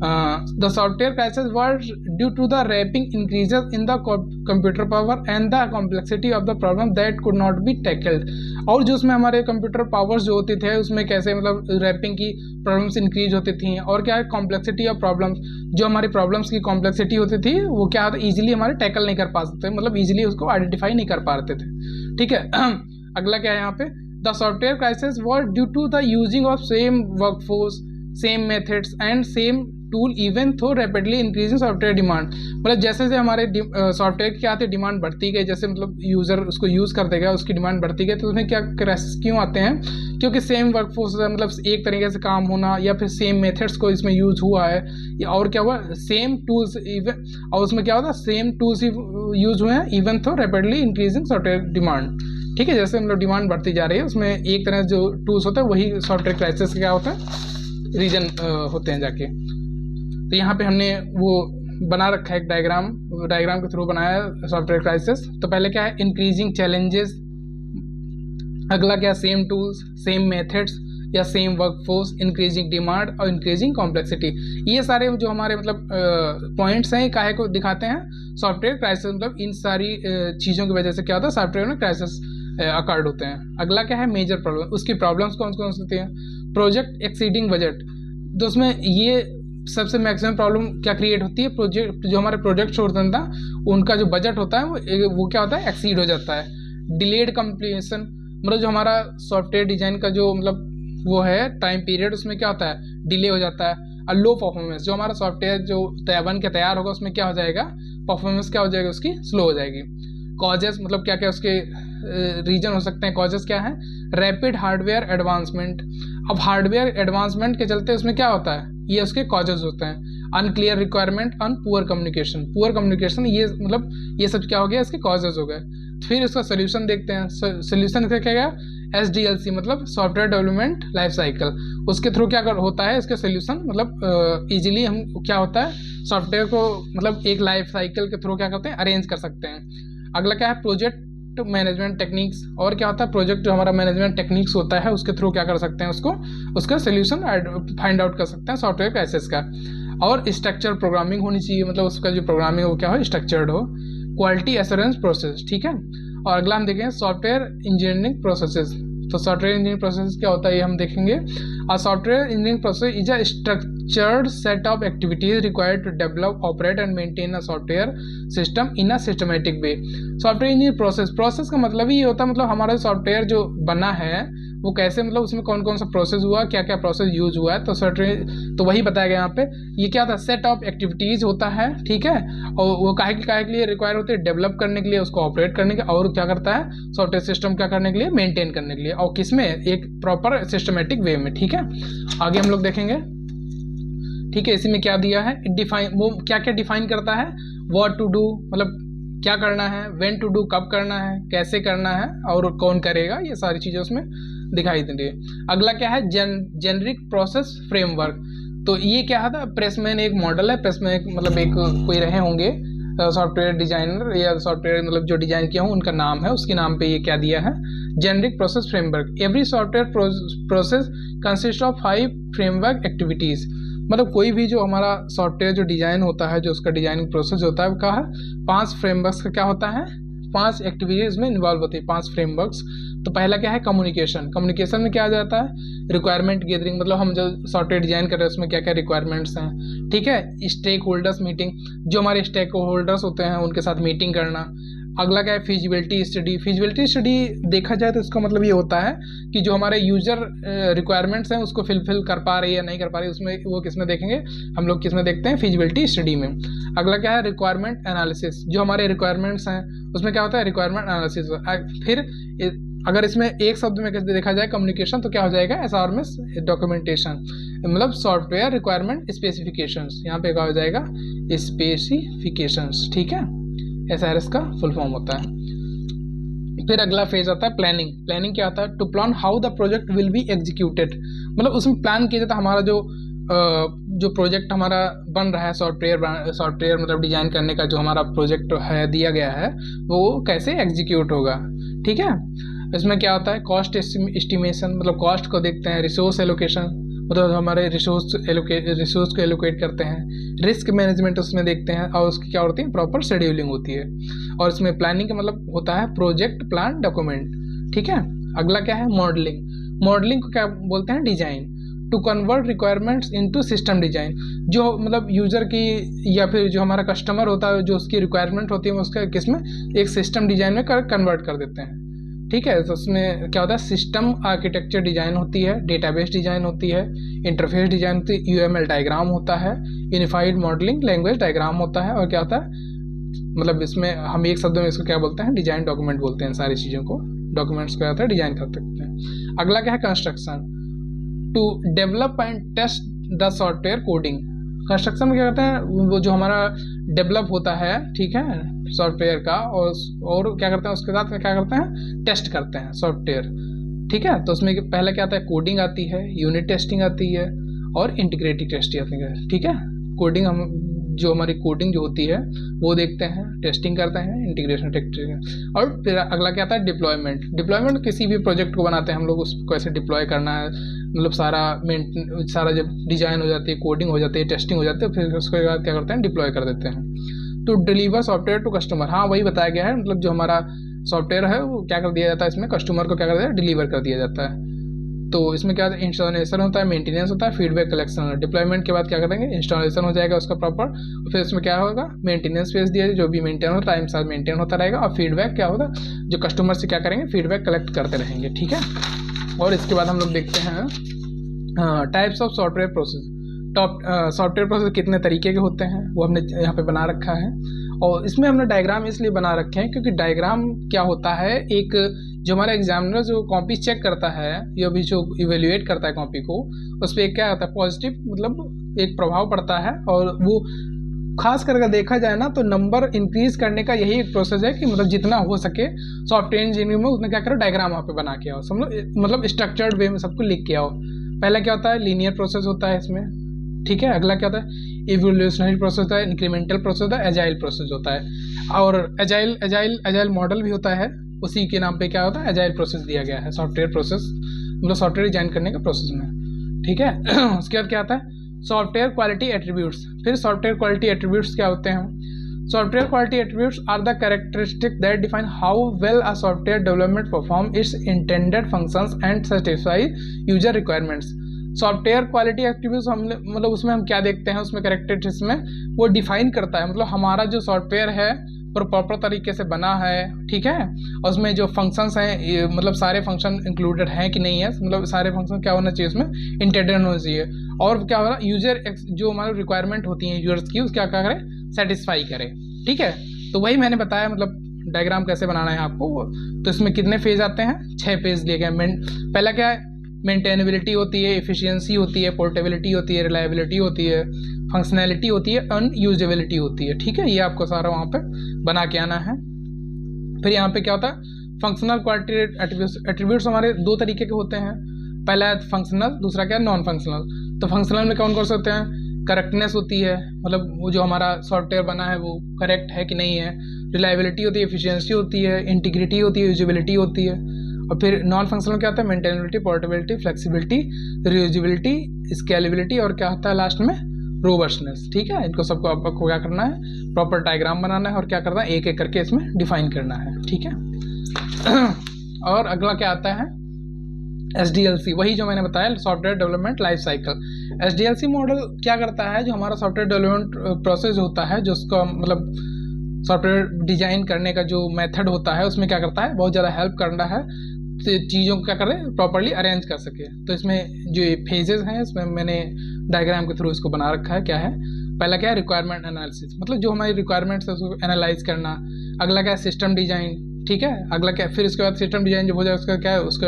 the software crisis were due to the rapid increases in the computer power and the complexity of the problem that could not be tackled. और जो उसमें हमारे कंप्यूटर पावर्स जो होते थे उसमें कैसे मतलब रैपिंग की प्रॉब्लम्स इंक्रीज होती थी, और क्या है, कॉम्प्लेक्सिटी ऑफ प्रॉब्लम्स, जो हमारी प्रॉब्लम्स की कॉम्प्लेक्सिटी होती थी वो क्या होता है, ईजिली हमारे टैकल नहीं कर पाते, मतलब ईजिली उसको आइडेंटिफाई नहीं कर पाते थे। ठीक है, अगला क्या है यहाँ पे, the software crisis were due to the using of same workforce, same methods and same tool even though rapidly increasing software demand. मतलब जैसे जैसे हमारे सॉफ्टवेयर की क्या आती है, डिमांड बढ़ती गई, जैसे मतलब यूज़र उसको यूज़ करते गया उसकी डिमांड बढ़ती गई, तो उसमें क्या क्राइसिस क्यों आते हैं, क्योंकि सेम वर्कफोर्स मतलब एक तरीके से काम होना, या फिर सेम मेथड्स को इसमें यूज़ हुआ है, या और क्या हुआ, सेम टूल्स इवन, और उसमें क्या होता है, सेम टूल्स यूज़ हुए हैं even though rapidly increasing software demand. ठीक है, जैसे मतलब डिमांड बढ़ती जा रही है उसमें एक तरह जो टूल्स होता है वही सॉफ्टवेयर क्राइसिस क्या होता है, रीजन होते हैं जाके। तो यहाँ पे हमने वो बना रखा है एक डायग्राम के थ्रू बनाया है सॉफ्टवेयर क्राइसिस। तो पहले क्या है, इंक्रीजिंग चैलेंजेस, अगला क्या, सेम टूल्स, सेम मेथड्स या सेम वर्कफोर्स, इंक्रीजिंग डिमांड और इंक्रीजिंग कॉम्प्लेक्सिटी। ये सारे जो हमारे मतलब पॉइंट्स हैं काहे को दिखाते हैं, सॉफ्टवेयर क्राइसिस, मतलब इन सारी चीज़ों की वजह से क्या होता है, सॉफ्टवेयर में क्राइसिस अकर्ड होते हैं। अगला क्या है, मेजर प्रॉब्लम, उसकी प्रॉब्लम्स कौन कौन सी होती हैं, प्रोजेक्ट एक्सीडिंग बजट, तो उसमें ये सबसे मैक्सिमम प्रॉब्लम क्या क्रिएट होती है, प्रोजेक्ट जो हमारे प्रोजेक्ट्स होते हैं उनका जो बजट होता है वो क्या होता है, एक्सीड हो जाता है। डिलेड कंप्लीशन, मतलब जो हमारा सॉफ्टवेयर डिजाइन का जो मतलब वो है टाइम पीरियड, उसमें क्या होता है, डिले हो जाता है। और लो परफॉर्मेंस, जो हमारा सॉफ्टवेयर जो बन के तैयार होगा उसमें क्या हो जाएगा, परफॉर्मेंस क्या हो जाएगी उसकी, स्लो हो जाएगी। कॉजेस, मतलब क्या क्या उसके रीजन हो सकते हैं, कॉजेस क्या है, रैपिड हार्डवेयर एडवांसमेंट। अब हार्डवेयर एडवांसमेंट के चलते उसमें क्या होता है, ये उसके कॉजेज होते हैं। Unclear requirement on poor communication, ये मतलब ये सब क्या हो गया, इसके कॉजेज हो गए। फिर इसका सोल्यूशन देखते हैं, सोल्यूशन क्या गया, SDLC मतलब सॉफ्टवेयर डेवलपमेंट लाइफ साइकिल, उसके थ्रू क्या होता है, इसके सोल्यूशन मतलब इजीली हम क्या होता है, सॉफ्टवेयर को मतलब एक लाइफ साइकिल के थ्रू क्या करते हैं, अरेंज कर सकते हैं। अगला क्या है, प्रोजेक्ट मैनेजमेंट टेक्निक्स, और क्या होता है, प्रोजेक्ट जो हमारा मैनेजमेंट टेक्निक्स होता है उसके थ्रू क्या कर सकते हैं, उसका सोल्यूशन फाइंड आउट कर सकते हैं सॉफ्टवेयर क्राइसिस का। और स्ट्रक्चर प्रोग्रामिंग होनी चाहिए, मतलब उसका जो प्रोग्रामिंग हो क्या हो, स्ट्रक्चर्ड हो। क्वालिटी एश्योरेंस प्रोसेस, ठीक है। और अगला हम देखेंगे सॉफ्टवेयर इंजीनियरिंग प्रोसेसेस। तो सॉफ्टवेयर इंजीनियरिंग प्रोसेस क्या होता है ये हम देखेंगे। और software engineering process is a structured set of activities required to develop, operate and maintain a software system in a systematic way. Software engineering process का मतलब ही ये होता है, मतलब हमारा सॉफ्टवेयर जो बना है वो कैसे, मतलब उसमें कौन कौन सा प्रोसेस हुआ, क्या क्या प्रोसेस यूज हुआ है, तो सॉफ्टवेयर तो वही बताया गया यहाँ पे। ये क्या होता है, सेट ऑफ एक्टिविटीज़ होता है, ठीक है। और वो काहे के लिए रिक्वायर होते हैं, डेवलप करने के लिए, उसको ऑपरेट करने के, और क्या करता है सॉफ्टवेयर सिस्टम क्या करने के लिए, मेंटेन करने के लिए, और किस में, एक प्रॉपर सिस्टमेटिक वे में, ठीक है। आगे हम लोग देखेंगे, ठीक है। इसी में क्या दिया है, डिफाइन, वो क्या क्या डिफाइन करता है, व्हाट टू डू, मतलब क्या करना है, व्हेन टू डू कब करना है, कैसे करना है और कौन करेगा, ये सारी चीज़ें उसमें दिखाई दे रही है। अगला क्या है, जेनरिक प्रोसेस फ्रेमवर्क। तो ये क्या था, प्रेसमैन एक मॉडल है, प्रेसमैन एक मतलब एक कोई रहे होंगे सॉफ्टवेयर डिजाइनर या सॉफ्टवेयर मतलब जो डिजाइन किया हो उनका नाम है, उसके नाम पे ये क्या दिया है, generic process framework. Every software process consist of 5 framework activities. मतलब कोई भी जो हमारा सॉफ्टवेयर जो डिज़ाइन होता है, जो उसका डिजाइनिंग प्रोसेस होता है, वो क्या है, 5 फ्रेमवर्क्स का क्या होता है, 5 एक्टिविटीज़ में इन्वॉल्व होती है, 5 फ्रेमवर्क्स। तो पहला क्या है, कम्युनिकेशन। कम्युनिकेशन में क्या आ जाता है, रिक्वायरमेंट गैदरिंग, मतलब हम जो सॉफ्टवेयर डिजाइन कर रहे हैं उसमें क्या क्या रिक्वायरमेंट्स हैं, ठीक है। स्टेक होल्डर्स मीटिंग, जो हमारे स्टेक होल्डर्स होते हैं उनके साथ मीटिंग करना। अगला क्या है, फिजिबिलिटी स्टडी। फिजिबिलिटी स्टडी देखा जाए तो इसका मतलब ये होता है कि जो हमारे यूजर रिक्वायरमेंट्स हैं उसको फिलफिल कर पा रही है या नहीं कर पा रही, उसमें वो किस में देखेंगे, हम लोग किस में देखते हैं, फिजिबिलिटी स्टडी में। अगला क्या है, रिक्वायरमेंट एनालिसिस। जो हमारे रिक्वायरमेंट्स हैं उसमें क्या होता है, रिक्वायरमेंट एनालिसिस। फिर अगर इसमें एक शब्द में कैसे देखा जाए कम्युनिकेशन, तो क्या हो जाएगा, एसआरएमएस डॉक्यूमेंटेशन, मतलब सॉफ्टवेयर रिक्वायरमेंट स्पेसिफिकेशंस। यहाँ पे क्या हो जाएगा, स्पेसिफिकेशंस, ठीक है, एसआरएस का फुल फॉर्म होता है। फिर अगला फेज आता है प्लानिंग। प्लानिंग क्या होता है, to plan how the project will be executed. मतलब उसमें प्लान किया जाता है हमारा जो प्रोजेक्ट हमारा बन रहा है, सॉफ्टवेयर मतलब डिजाइन करने का जो हमारा प्रोजेक्ट है दिया गया है, वो कैसे एग्जीक्यूट होगा, ठीक है। इसमें क्या होता है, कॉस्ट एस्टिमेशन, मतलब कॉस्ट को देखते हैं। रिसोर्स एलोकेशन, मतलब हमारे रिसोर्स को एलोकेट करते हैं। रिस्क मैनेजमेंट उसमें देखते हैं, और उसकी क्या होती है, प्रॉपर शेड्यूलिंग होती है। और इसमें प्लानिंग का मतलब होता है प्रोजेक्ट प्लान डॉक्यूमेंट, ठीक है। अगला क्या है, मॉडलिंग। मॉडलिंग को क्या बोलते हैं, design. To convert requirements into system design. जो मतलब यूजर की या फिर जो हमारा कस्टमर होता है, जो उसकी रिक्वायरमेंट होती है, उसका किसमें, एक सिस्टम डिजाइन में कन्वर्ट कर देते हैं, ठीक है। तो उसमें क्या होता है, सिस्टम आर्किटेक्चर डिजाइन होती है, डेटाबेस डिजाइन होती है, इंटरफेस डिजाइन होती है, यूएमएल डायग्राम होता है, यूनिफाइड मॉडलिंग लैंग्वेज डायग्राम होता है, और क्या होता है, मतलब इसमें हम एक शब्द में इसको क्या बोलते हैं, डिजाइन डॉक्यूमेंट बोलते हैं। सारी चीज़ों को डॉक्यूमेंट्स को आता है डिजाइन कर सकते हैं। अगला क्या है, construction. To develop and test the software coding. Construction में क्या करते हैं, वो जो हमारा डेवलप होता है, ठीक है, सॉफ्टवेयर का, और क्या करते हैं उसके साथ में क्या करते हैं, टेस्ट करते हैं सॉफ्टवेयर, ठीक है। तो उसमें पहले क्या आता है, कोडिंग आती है, यूनिट टेस्टिंग आती है, और इंटीग्रेटेड टेस्टिंग आती है, ठीक है। कोडिंग हम जो हमारी कोडिंग जो होती है वो देखते हैं, टेस्टिंग करते हैं, इंटीग्रेशन टेस्टिंग। और फिर अगला क्या आता है, डिप्लॉयमेंट। डिप्लॉयमेंट किसी भी प्रोजेक्ट को बनाते हैं हम लोग, उसको कैसे डिप्लॉय करना है, मतलब सारा जब डिजाइन हो जाती है, कोडिंग हो जाती है, टेस्टिंग हो जाती है, फिर उसके बाद क्या करते हैं, डिप्लॉय कर देते हैं। To deliver software to customer. हाँ, वही बताया गया है, मतलब जो हमारा सॉफ्टवेयर है वो क्या कर दिया जाता है, इसमें कस्टमर को क्या कर दिया जाता है, डिलीवर कर दिया जाता है। तो इसमें क्या इंस्टॉलेशन होता है, मेंटेनेंस होता है, फीडबैक कलेक्शन। डिप्लॉयमेंट के बाद क्या करेंगे, इंस्टॉलेशन हो जाएगा उसका प्रॉपर, फिर इसमें क्या होगा, मेंटेनेंस फेज दिया, जो भी मेंटेन होता है टाइम साथ मेंटेन होता रहेगा, और फीडबैक क्या होगा, जो कस्टमर से क्या करेंगे, फीडबैक कलेक्ट करते रहेंगे, ठीक है। और इसके बाद हम लोग देखते हैं types of software process. Software process कितने तरीके के होते हैं वो हमने यहाँ पे बना रखा है, और इसमें हमने डायग्राम इसलिए बना रखे हैं क्योंकि डायग्राम क्या होता है, एक जो हमारा एग्जामिनर जो कॉपी चेक करता है या भी जो इवेल्युएट करता है कॉपी को, उस पर एक क्या होता है, पॉजिटिव मतलब एक प्रभाव पड़ता है। और वो खास करके देखा जाए ना तो नंबर इंक्रीज करने का यही एक प्रोसेस है कि मतलब जितना हो सके सॉफ्टवेयर इंजीनियरिंग में उतना क्या करो, डायग्राम वहाँ पे बना के आओ, समझो, मतलब स्ट्रक्चर्ड वे में सबको लिख के आओ। पहला क्या होता है, लीनियर प्रोसेस होता है इसमें, ठीक है। अगला क्या होता है, इवोल्यूशनरी प्रोसेस होता है, इंक्रीमेंटल प्रोसेस होता है, एजाइल प्रोसेस होता है, और एजाइल मॉडल भी होता है, उसी के नाम पे क्या होता है, एजाइल प्रोसेस दिया गया है सॉफ्टवेयर प्रोसेस, मतलब सॉफ्टवेयर डिजाइन करने का प्रोसेस में, ठीक है। उसके बाद क्या आता है, सॉफ्टवेयर क्वालिटी एट्रीब्यूट्स। फिर सॉफ्टवेयर क्वालिटी एट्रीब्यूट्स क्या होते हैं, software quality attributes are the characteristic that define how well a software development perform its intended functions and satisfy user requirements. Software quality attributes हम मतलब उसमें हम क्या देखते हैं, उसमें कैरेक्टरिस्टिक्स में वो डिफाइन करता है, मतलब हमारा जो सॉफ्टवेयर है प्रॉपर तरीके से बना है, ठीक है, और उसमें जो फंक्शंस हैं मतलब सारे फंक्शन इंक्लूडेड हैं कि नहीं है, मतलब सारे फंक्शन क्या होना चाहिए, उसमें इंटेंडेड होना चाहिए, और क्या होगा, यूजर जो हमारी रिक्वायरमेंट होती है यूजर्स की, उसका क्या करें, सेटिस्फाई करें, ठीक है। तो वही मैंने बताया, मतलब डायग्राम कैसे बनाना है आपको। तो इसमें कितने फेज आते हैं, 6 फेज दिए गए। पहला क्या है, मेंटेनेबिलिटी होती है, एफिशिएंसी होती है, पोर्टेबिलिटी होती है, रिलायबिलिटी होती है, फंक्शनैलिटी होती है, अनयूजेबिलिटी होती है। ठीक है, ये आपको सारा वहाँ पे बना के आना है। फिर यहाँ पे क्या होता है, फंक्शनल क्वालिटी एट्रीब्यूट्स हमारे दो तरीके के होते हैं, पहला है फंक्शनल, दूसरा क्या है नॉन फंक्शनल। तो फंक्शनल में कौन कर सकते हैं, करेक्टनेस होती है, मतलब वो जो हमारा सॉफ्टवेयर बना है वो करेक्ट है कि नहीं है, रिलायबिलिटी होती है, एफिशिएंसी होती है, इंटीग्रिटी होती है, यूजेबिलिटी होती है। और फिर नॉन फंक्शनल क्या होता है, maintainability, portability, flexibility, reusability, scalability और क्या होता है लास्ट में, रोबस्टनेस। ठीक है, इनको सबको आपको क्या करना है, प्रॉपर डायग्राम बनाना है और क्या करना है, एक एक करके इसमें डिफाइन करना है। ठीक है और अगला क्या आता है, SDLC, वही जो मैंने बताया, software development life cycle. SDLC model क्या करता है, जो हमारा सॉफ्टवेयर डेवलपमेंट प्रोसेस होता है, जो उसका मतलब सॉफ्टवेयर डिजाइन करने का जो मेथड होता है, उसमें क्या करता है, बहुत ज़्यादा हेल्प करना है चीज़ों को क्या करें, प्रॉपर्ली अरेंज कर सके। तो इसमें जो फेजेस हैं, इसमें मैंने डायग्राम के थ्रू इसको बना रखा है। क्या है, पहला क्या है, रिक्वायरमेंट एनालिसिस, मतलब जो हमारी रिक्वायरमेंट्स है उसको एनालाइज करना। अगला क्या है, सिस्टम डिजाइन। ठीक है, अगला क्या, फिर उसके बाद सिस्टम डिजाइन जब हो जाए उसका क्या है, उसको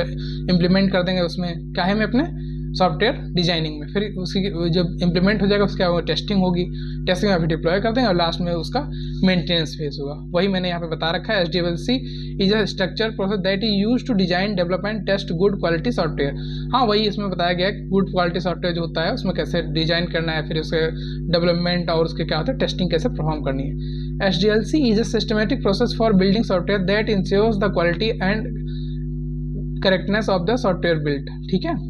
इम्प्लीमेंट कर देंगे उसमें क्या है, मैं अपने सॉफ्टवेयर डिजाइनिंग में। फिर उसकी जब इम्प्लीमेंट हो जाएगा उसका टेस्टिंग होगी, टेस्टिंग में फिर डिप्लॉय कर देंगे और लास्ट में उसका मेंटेनेंस फेज होगा। वही मैंने यहाँ पे बता रखा है, SDLC is a structure process that is used to design, develop and test good quality software. हाँ, वही इसमें बताया गया है गुड क्वालिटी सॉफ्टवेयर जो होता है उसमें कैसे डिजाइन करना है, फिर उसके डेवलपमेंट और उसके क्या होता है, टेस्टिंग कैसे परफॉर्म करनी है। SDLC is a systematic process for building software that ensures the quality and correctness of the software build. ठीक है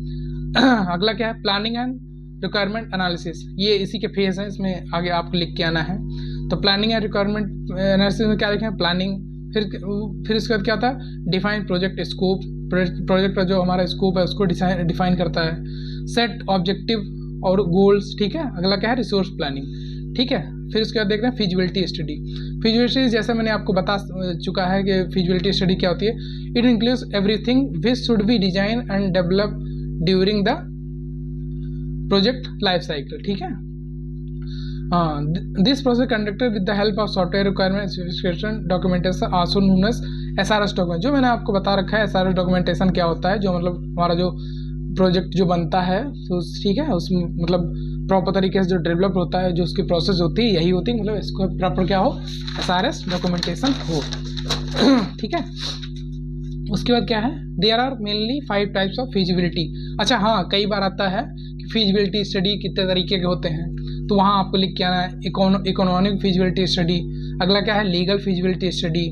अगला क्या है, प्लानिंग एंड रिक्वायरमेंट एनालिसिस, ये इसी के फेज हैं, इसमें आगे आपको लिख के आना है। तो प्लानिंग एंड रिक्वायरमेंट एनालिसिस में क्या लिखें, प्लानिंग, फिर उसके बाद क्या होता है, डिफाइन प्रोजेक्ट स्कोप, प्रोजेक्ट का जो हमारा स्कोप है उसको डिफाइन करता है, सेट ऑब्जेक्टिव और गोल्स। ठीक है, अगला क्या है, रिसोर्स प्लानिंग। ठीक है, फिर उसके बाद देखते हैं फिजिबिलिटी स्टडी। फिजिबिलिटी जैसे मैंने आपको बता चुका है कि फिजिबिलिटी स्टडी क्या होती है, it includes everything which should be design and develop during the project life cycle. ठीक है, this process conducted with the help of software requirement specification documentation also known as SRS document. जो मैंने आपको बता रखा है SRS डॉक्यूमेंटेशन क्या होता है, जो मतलब हमारा जो प्रोजेक्ट जो बनता है तो ठीक है, उस मतलब प्रॉपर तरीके से जो डेवलप होता है, जो उसकी प्रोसेस होती है यही होती है, मतलब इसको प्रॉपर क्या हो, SRS डॉक्यूमेंटेशन हो। ठीक है, उसके बाद क्या है, there are mainly 5 types of feasibility. अच्छा हाँ, कई बार आता है कि फिजिबिलिटी स्टडी कितने तरीके के होते हैं, तो वहाँ आपको लिख के आना है, इकोनॉमिक फिजिबिलिटी स्टडी, अगला क्या है, legal feasibility study,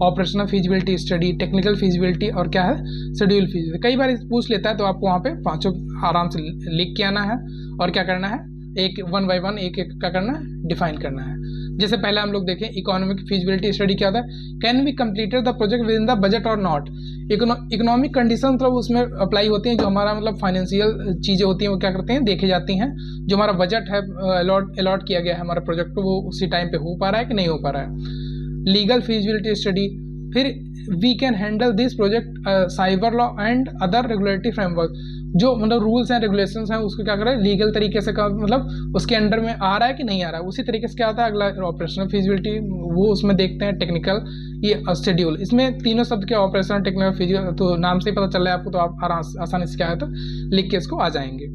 operational feasibility study, technical feasibility और क्या है, शेड्यूल फिजिबिलिटी। कई बार पूछ लेता है, तो आपको वहाँ पे पांचों आराम से लिख के आना है और क्या करना है, एक 1 बाय 1 एक एक क्या करना है, डिफाइन करना है। जैसे पहले हम लोग देखें, इकोनॉमिक फिजिबिलिटी स्टडी क्या होता है, can we completed the project with in the budget और नॉट। इकोनॉमिक कंडीशन मतलब उसमें अप्लाई होती हैं, जो हमारा मतलब फाइनेंशियल चीज़ें होती हैं वो क्या करते हैं, देखी जाती हैं, जो हमारा बजट है अलॉट किया गया है हमारे प्रोजेक्ट को, वो उसी टाइम पे हो पा रहा है कि नहीं हो पा रहा है। लीगल फिजिबिलिटी स्टडी, फिर we can handle this project cyber law and other regulatory framework, जो मतलब रूल्स एंड रेगुलेशंस हैं उसको क्या करें, लीगल तरीके से मतलब उसके अंडर में आ रहा है कि नहीं आ रहा है। उसी तरीके से क्या होता है, अगला ऑपरेशनल फिजिबिलिटी, वो उसमें देखते हैं, टेक्निकल, ये शेड्यूल। इसमें तीनों शब्द के ऑपरेशनल, टेक्निकल, फिजिकल, तो नाम से ही पता चल रहा है आपको, तो आप आसानी से क्या है तो लिख के इसको आ जाएंगे।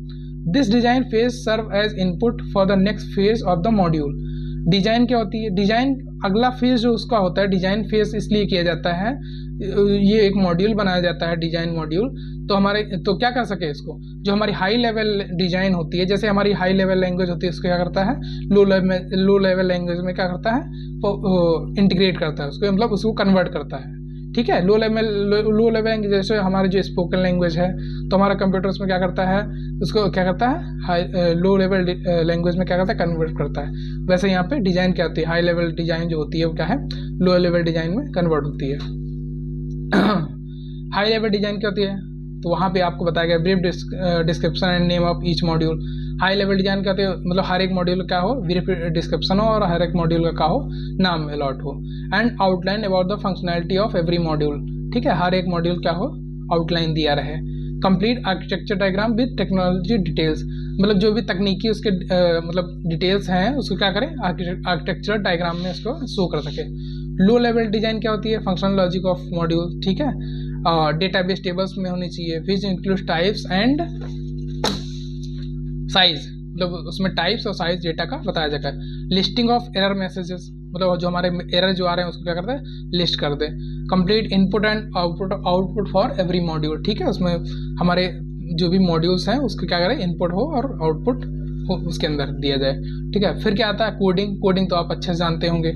This design phase serve as input for the next phase of the module. Design क्या होती है, डिजाइन अगला फेज जो उसका होता है, डिजाइन फेज इसलिए किया जाता है, ये एक मॉड्यूल बनाया जाता है, डिजाइन मॉड्यूल, तो हमारे तो क्या कर सके इसको, जो हमारी हाई लेवल डिजाइन होती है, जैसे हमारी हाई लेवल लैंग्वेज होती है, इसको क्या करता है, लो लेवल लैंग्वेज में क्या करता है, इंटीग्रेट करता है उसको, मतलब उसको कन्वर्ट करता है। ठीक है, लो लेवल लैंग्वेज जैसे हमारी जो स्पोकन लैंग्वेज है, तो हमारा कंप्यूटर उसमें क्या करता है, उसको क्या करता है, हाई लो लेवल लैंग्वेज में क्या करता है, कन्वर्ट करता है। वैसे यहाँ पे डिजाइन क्या होती है, हाई लेवल डिजाइन जो होती है वो क्या है, लो लेवल डिजाइन में कन्वर्ट होती है। हाई लेवल डिजाइन क्या होती है, तो वहाँ पे आपको बताया गया brief description and name of each module. High level design क्या होते हैं, मतलब हर एक मॉड्यूल का हो ब्रीफ डिस्क्रिप्शन हो और हर एक मॉड्यूल का हो नाम अलॉट हो, and outline about the functionality of every module. ठीक है, हर एक मॉड्यूल क्या हो, आउटलाइन दिया रहे। Complete architecture diagram with technology details, मतलब जो भी तकनीकी उसके मतलब डिटेल्स हैं उसको क्या करें, आर्किटेक्चर डायग्राम में उसको शो कर सके। लो लेवल डिजाइन क्या होती है, फंक्शनल लॉजिक ऑफ मॉड्यूल। ठीक है, डेटाबेस टेबल्स में होनी चाहिए, which include types and size. मतलब उसमें टाइप्स और साइज डेटा का बताया जाता है। लिस्टिंग ऑफ एरर मैसेजेस, मतलब जो हमारे एरर जो आ रहे हैं उसको क्या करते हैं, लिस्ट कर दे। Complete input and output for every module, ठीक है, उसमें हमारे जो भी मॉड्यूल्स हैं उसको क्या करें, इनपुट हो और आउटपुट हो उसके अंदर दिया जाए, ठीक है। फिर क्या आता है, कोडिंग। कोडिंग तो आप अच्छे से जानते होंगे।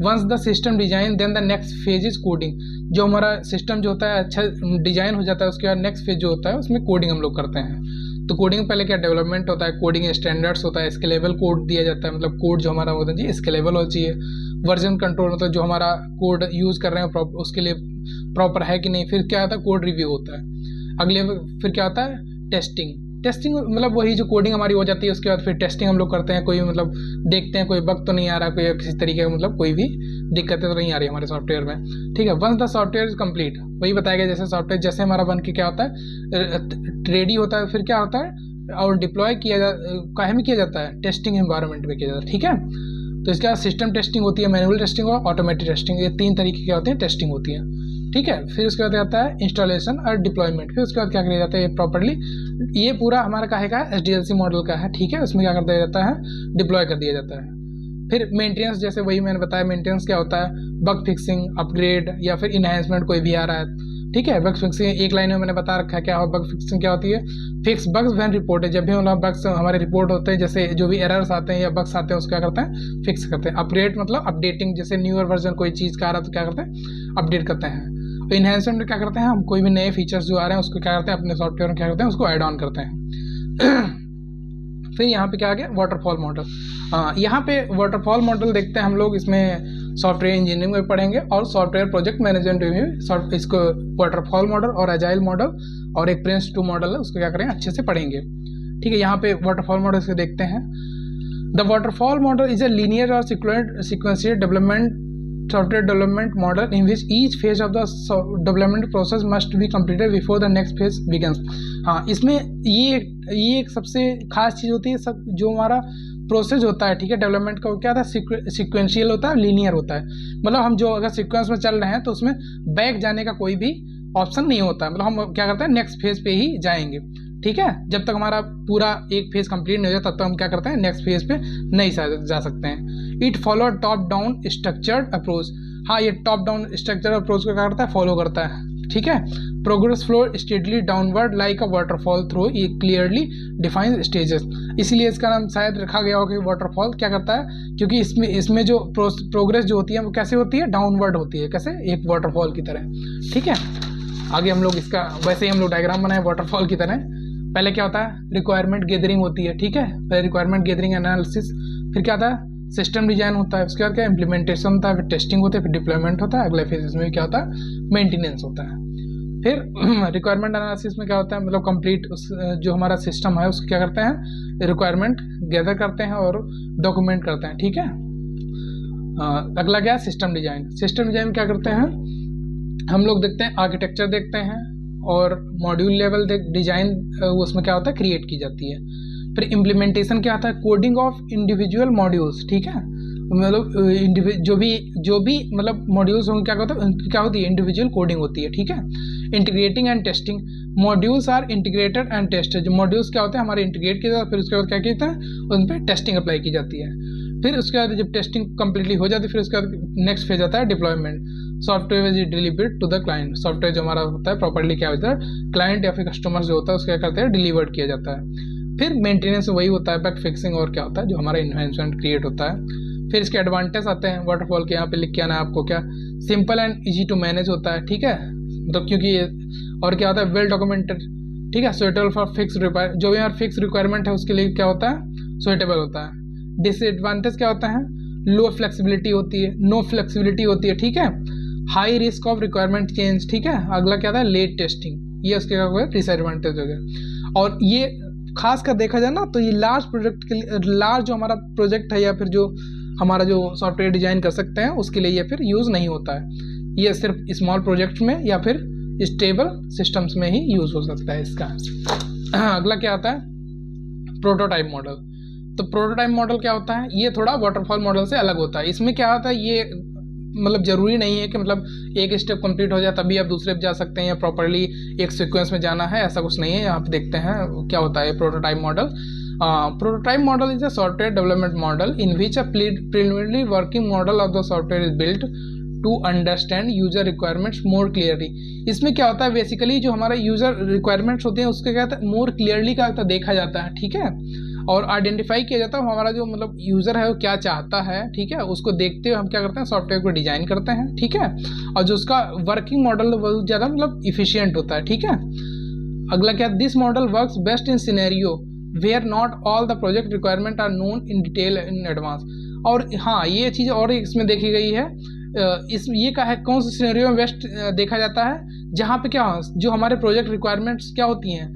Once the system design then the next phase is coding. जो हमारा सिस्टम जो होता है अच्छा डिजाइन हो जाता है, उसके बाद नेक्स्ट फेज जो होता है उसमें कोडिंग हम लोग करते हैं। तो कोडिंग पहले क्या डेवलपमेंट होता है, कोडिंग स्टैंडर्ड्स होता है, स्केलेबल कोड दिया जाता है, मतलब कोड जो हमारा होता है जी स्केलेबल होना चाहिए। वर्जन कंट्रोल, मतलब जो हमारा कोड यूज़ कर रहे हैं उसके लिए प्रॉपर है कि नहीं। फिर क्या आता है, कोड रिव्यू होता है। अगले फिर क्या आता है, टेस्टिंग। टेस्टिंग मतलब वही जो कोडिंग हमारी हो जाती है, उसके बाद फिर टेस्टिंग हम लोग करते हैं। कोई मतलब देखते हैं कोई बग तो नहीं आ रहा, कोई किसी तरीके का मतलब कोई भी दिक्कतें तो नहीं आ रही हमारे सॉफ्टवेयर में, ठीक है। Once the software is complete, वही बताया गया जैसे सॉफ्टवेयर जैसे हमारा बन के क्या होता है, रेडी होता है, फिर क्या होता है और डिप्लॉय काहे में किया जाता है, टेस्टिंग एनवायरनमेंट में किया जाता है, ठीक है। तो इसके बाद सिस्टम टेस्टिंग होती है, मैनुअल टेस्टिंग और ऑटोमेटिक टेस्टिंग, ये 3 तरीके के होते हैं टेस्टिंग होती है, ठीक है। फिर उसके बाद आता है इंस्टॉलेशन और डिप्लॉयमेंट। फिर उसके बाद क्या किया जाता है, ये प्रॉपर्ली ये पूरा हमारा काहे का है, SDLC मॉडल का है, ठीक है। उसमें क्या कर दिया जाता है, डिप्लॉय कर दिया जाता है। फिर मेंटेनेंस, जैसे वही मैंने बताया मेंटेनेंस क्या होता है, बग फिक्सिंग, अपग्रेड या फिर इन्हेंसमेंट कोई भी आ रहा है, ठीक है। बग फिक्सिंग एक लाइन में मैंने बता रखा है क्या हो, बग फिक्सिंग क्या होती है, फिक्स बग्स व्हेन रिपोर्टेड, जब भी मतलब बग्स हमारे रिपोर्ट होते हैं, जैसे जो भी एरर्स आते हैं या बग्स आते हैं उसको क्या करते हैं, फिक्स करते हैं। अपग्रेड मतलब अपडेटिंग, जैसे न्यूअर वर्जन कोई चीज़ का आ रहा है तो क्या करते हैं, अपडेट करते हैं। इन्हेंसमेंट में क्या करते हैं, हम कोई भी नए फीचर्स जो आ रहे हैं उसको क्या करते हैं, अपने सॉफ्टवेयर में क्या करते हैं, उसको ऐड ऑन करते हैं। फिर यहाँ पे क्या आ गया, वाटरफॉल मॉडल। यहाँ पे वाटरफॉल मॉडल देखते हैं हम लोग, इसमें सॉफ्टवेयर इंजीनियरिंग में पढ़ेंगे और सॉफ्टवेयर प्रोजेक्ट मैनेजमेंट में भी इसको वाटरफॉल मॉडल और एजाइल मॉडल और एक प्रिंस2 मॉडल है, उसको क्या करेंगे, अच्छे से पढ़ेंगे, ठीक है। यहाँ पे वाटरफॉल मॉडल से देखते हैं। The waterfall model is a linear और sequential development software development model in which each phase of the development process must be completed before the next phase begins। हाँ, इसमें ये एक सबसे खास चीज़ होती है, सब जो हमारा प्रोसेस होता है, ठीक है, डेवलपमेंट का, क्या होता है, सिक्वेंशियल होता है, लीनियर होता है। मतलब हम जो अगर सीक्वेंस में चल रहे हैं तो उसमें बैक जाने का कोई भी ऑप्शन नहीं होता है, मतलब हम क्या करते हैं, नेक्स्ट फेज पे ही जाएंगे, ठीक है। जब तक हमारा पूरा एक फेज कंप्लीट नहीं हो जाता तब तक हम क्या करते हैं, नेक्स्ट फेज पे नहीं जा सकते हैं। It follow top down structured approach. हाँ, ये टॉप डाउन स्ट्रक्चर्ड अप्रोच को क्या करता है, फॉलो करता है, ठीक है। Progress flow steadily downward like अ वाटरफॉल थ्रू ये क्लियरली डिफाइंड स्टेजेस। इसीलिए इसका नाम शायद रखा गया हो कि वाटरफॉल। क्या करता है, क्योंकि इसमें जो प्रोग्रेस जो होती है वो कैसे होती है, डाउनवर्ड होती है, कैसे, एक वाटरफॉल की तरह, ठीक है। आगे हम लोग इसका वैसे ही हम लोग डायग्राम बनाए वाटरफॉल की तरह। पहले क्या होता है, रिक्वायरमेंट गैदरिंग होती है, ठीक है, पहले रिक्वायरमेंट गैदरिंग एनालिसिस। फिर क्या होता है, सिस्टम डिजाइन होता है, उसके बाद क्या इम्प्लीमेंटेशन होता है, फिर टेस्टिंग होती है, फिर डिप्लॉयमेंट होता है। अगले फेज में क्या होता है, मेंटेनेंस होता है। फिर रिक्वायरमेंट एनालिसिस में क्या होता है, मतलब कंप्लीट जो हमारा सिस्टम है उसको क्या करते हैं, रिक्वायरमेंट गैदर करते हैं और डॉक्यूमेंट करते हैं, ठीक है। अगला क्या है, सिस्टम डिजाइन। सिस्टम डिजाइन में क्या करते हैं, हम लोग देखते हैं आर्किटेक्चर देखते हैं और मॉड्यूल लेवल डिजाइन उसमें क्या होता है, क्रिएट की जाती है। फिर इम्प्लीमेंटेशन क्या आता है, कोडिंग ऑफ इंडिविजुअल मॉड्यूल्स, ठीक है, मतलब जो भी मतलब मॉड्यूल्स होंगे क्या होता है, उनकी क्या होती है, इंडिविजुअल कोडिंग होती है, ठीक है। Integrating and testing, modules are integrated and tested. जो मॉड्यूल्स क्या होते हैं हमारे इंटीग्रेट किए जाते हैं, फिर उसके बाद क्या किया जाता है, उन पर टेस्टिंग अप्लाई की जाती है। फिर उसके बाद जब टेस्टिंग कंप्लीटली हो जाती है फिर उसके बाद नेक्स्ट फेज आता है deployment. Software is delivered to the client. Software जो हमारा होता है प्रॉपर्ली क्या होता है, क्लाइंट या फिर कस्टमर जो होता है उसको क्या करते हैं, डिलीवर्ड किया जाता है। फिर मेंटेनेंस वही होता है, बग फिक्सिंग और क्या होता है, जो हमारा इन्वेंसमेंट क्रिएट होता है। फिर इसके एडवांटेज आते हैं वाटरफॉल के, यहाँ पे लिख के आना है आपको, क्या simple and easy to manage होता है, ठीक है, मतलब क्योंकि ये और क्या होता है, वेल डॉक्यूमेंटेड, ठीक है, सुइटेबल फॉर फिक्स रिक्वायर, जो भी हमारा फिक्स रिक्वायरमेंट है उसके लिए क्या होता है, सुइटेबल होता है। डिसएडवांटेज क्या होता है, लो फ्लेक्सिबिलिटी होती है, नो फ्लेक्सिबिलिटी होती है, ठीक है, high risk of requirement change, ठीक है। अगला क्या था, लेट टेस्टिंग, ये उसके क्या हुआ, डिसएडवांटेज हो गया। और ये खास कर देखा जाए ना तो ये लार्ज प्रोजेक्ट के लिए, लार्ज जो हमारा प्रोजेक्ट है या फिर जो हमारा जो सॉफ्टवेयर डिजाइन कर सकते हैं उसके लिए ये फिर यूज़ नहीं होता है, ये सिर्फ स्मॉल प्रोजेक्ट में या फिर स्टेबल सिस्टम्स में ही यूज़ हो सकता है इसका। अगला क्या आता है, प्रोटोटाइप मॉडल। तो प्रोटोटाइप मॉडल क्या होता है, ये थोड़ा वाटरफॉल मॉडल से अलग होता है। इसमें क्या होता है, ये मतलब ज़रूरी नहीं है कि मतलब एक स्टेप कंप्लीट हो जाए तभी आप दूसरे पे जा सकते हैं या प्रॉपरली एक सीक्वेंस में जाना है, ऐसा कुछ नहीं है। यहाँ पे देखते हैं क्या होता है prototype model. Prototype model is a software development model in which a preliminary working model of the software is built to understand user requirements more clearly. इसमें क्या होता है, बेसिकली जो हमारा यूजर रिक्वायरमेंट्स होते हैं उसके क्या होता है, मोर क्लियरली क्या होता है, देखा जाता है, ठीक है, और आइडेंटिफाई किया जाता है हमारा जो मतलब यूज़र है वो क्या चाहता है, ठीक है, उसको देखते हुए हम क्या करते हैं, सॉफ्टवेयर को डिजाइन करते हैं, ठीक है, और जो उसका वर्किंग मॉडल बहुत ज़्यादा मतलब इफिशियंट होता है, ठीक है। अगला क्या, this model works best in scenario where not all the project requirement are known in detail in advance. और हाँ, ये चीज़ और इसमें देखी गई है, इस ये का है कौन से सिनेरियो में बेस्ट देखा जाता है, जहाँ पे क्या जो हमारे प्रोजेक्ट रिक्वायरमेंट्स क्या होती हैं,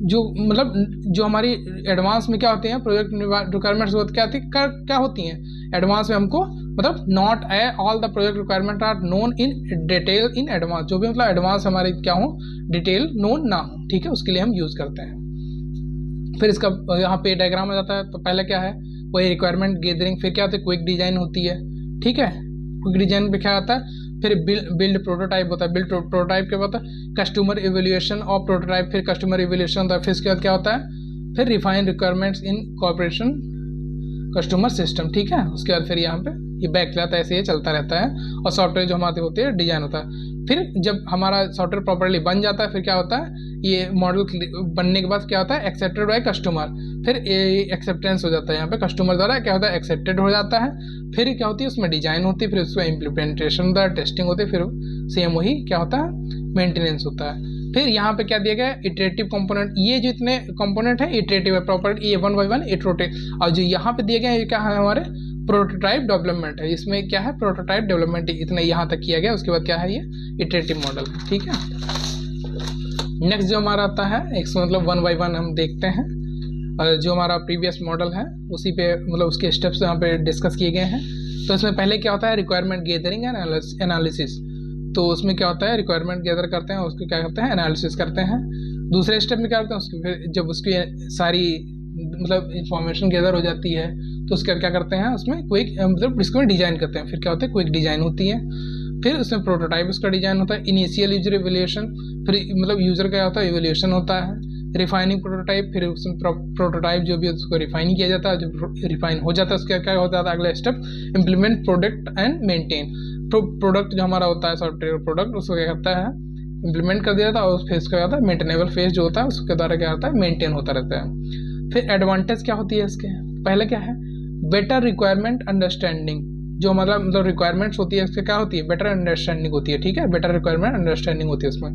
जो मतलब जो हमारी एडवांस में क्या होते हैं प्रोजेक्ट रिक्वायरमेंट्स क्या होती हैं एडवांस में, हमको मतलब not all the project requirement are known in detail in advance, जो भी मतलब एडवांस हमारे क्या हो डिटेल नोन ना हो, ठीक है, उसके लिए हम यूज़ करते हैं। फिर इसका यहाँ पे डायग्राम आ जाता है, तो पहले क्या है वही रिक्वायरमेंट गैदरिंग, फिर क्या होता है क्विक डिजाइन होती है, ठीक है, क्विक डिजाइन पे क्या आता है, फिर बिल्ड प्रोटोटाइप होता है, बिल्ड प्रोटोटाइप क्या होता है, कस्टमर इवैल्यूएशन ऑफ प्रोटोटाइप, फिर कस्टमर इवैल्यूएशन होता है, फिर इसके बाद क्या होता है, फिर refine requirements in corporation customer system, ठीक है, उसके बाद फिर यहाँ पे ये बैक जाता है, ऐसे ये चलता रहता है, और सॉफ्टवेयर जो हमारे होते हैं डिजाइन होता है। फिर जब हमारा सॉफ्टवेयर प्रॉपर्ली बन जाता है, फिर क्या होता है, ये मॉडल बनने के बाद क्या होता है, एक्सेप्टेड बाय कस्टमर, फिर एक्सेप्टेंस हो जाता है, यहाँ पे कस्टमर द्वारा क्या होता है, एक्सेप्टेड हो जाता है, फिर क्या होती है उसमें डिजाइन होती है, फिर उसमें इम्प्लीमेंटेशन होता है, टेस्टिंग होती है, फिर सेम वही क्या होता है मेंटेनेंस होता है। फिर यहाँ पे क्या दिया गया है, इटरेटिव कंपोनेंट, ये जो इतने कंपोनेंट है इटरेटिव है, प्रॉपर ये 1 by 1 इटरेटिव, और जो यहाँ पे दिया गया है ये क्या है हमारे प्रोटोटाइप डेवलपमेंट है, इसमें क्या है प्रोटोटाइप डेवलपमेंट इतना यहाँ तक किया गया, उसके बाद क्या है ये इटरेटिव मॉडल, ठीक है। नेक्स्ट जो हमारा आता है एक मतलब 1 by 1 हम देखते हैं, और जो हमारा प्रीवियस मॉडल है उसी पे मतलब उसके स्टेप्स यहाँ पे डिस्कस किए गए हैं। तो इसमें पहले क्या होता है रिक्वायरमेंट गैदरिंग एंड एनालिसिस, तो उसमें क्या होता है रिक्वायरमेंट गैदर करते हैं, उसको क्या करते हैं एनालिसिस करते हैं। दूसरे स्टेप में क्या करते हैं उसके फिर जब उसकी सारी मतलब इंफॉर्मेशन गैदर हो जाती है तो उसके क्या करते हैं उसमें क्विक मतलब इसको डिजाइन करते हैं, फिर क्या होता है क्विक डिजाइन होती है, फिर उसमें प्रोटोटाइप उसका डिजाइन होता है, इनिशियल यूजर इवैल्यूएशन, फिर मतलब यूजर का होता है इवैल्यूएशन होता है, रिफाइनिंग प्रोटोटाइप, फिर उसमें प्रोटोटाइप जो भी उसको रिफाइन किया जाता है, जो रिफाइन हो जाता है उसका क्या होता है अगला step implement product and maintain. Product जो हमारा होता है सॉफ्टवेयर प्रोडक्ट उसको क्या करता है इम्प्लीमेंट कर दिया था, और उस फेज का क्या होता है मेंटेनेबल फेज जो होता है उसके द्वारा क्या होता है मेंटेन होता रहता है। फिर एडवांटेज क्या होती है इसके, पहले क्या है बेटर रिक्वायरमेंट अंडरस्टैंडिंग, जो मतलब रिक्वायरमेंट्स होती है उसके क्या होती है बेटर अंडरस्टैंडिंग होती है, ठीक है, बेटर रिक्वायरमेंट अंडरस्टैंडिंग होती है उसमें।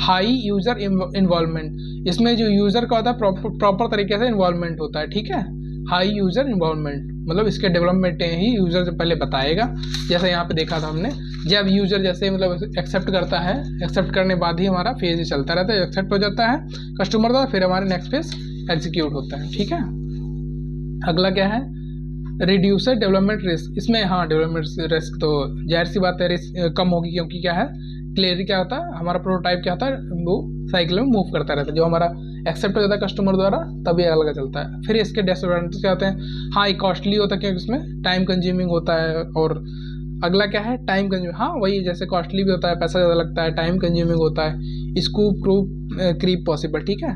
हाई यूजर इन्वॉल्वमेंट, इसमें जो यूजर का होता है प्रॉपर तरीके से इन्वॉल्वमेंट होता है, ठीक है, हाई यूजर इन्वॉल्वमेंट मतलब इसके डेवलपमेंट ही यूजर से पहले बताएगा, जैसे यहाँ पे देखा था हमने, जब यूजर जैसे मतलब एक्सेप्ट करता है, एक्सेप्ट करने बाद ही हमारा फेज चलता रहता है, एक्सेप्ट हो जाता है कस्टमर द्वारा, फिर हमारे नेक्स्ट फेज एग्जीक्यूट होता है, ठीक है। अगला क्या है रिड्यूसर डेवलपमेंट रिस्क, इसमें हाँ डेवलपमेंट रिस्क तो जाहिर सी बात है रिस्क कम होगी, क्योंकि क्या है क्लियरली क्या होता है हमारा प्रोटोटाइप क्या होता है वो साइकिल में मूव करता रहता है, जो हमारा एक्सेप्ट हो जाता है कस्टमर द्वारा तभी अलग चलता है। फिर इसके डिसएडवांटेज क्या होते हैं, हाँ कॉस्टली होता है क्योंकि इसमें टाइम कंज्यूमिंग होता है, और अगला क्या है टाइम कंज्यूमिंग, हाँ वही जैसे कॉस्टली भी होता है पैसा ज़्यादा लगता है, टाइम कंज्यूमिंग होता है, स्कूप क्रीप पॉसिबल, ठीक है।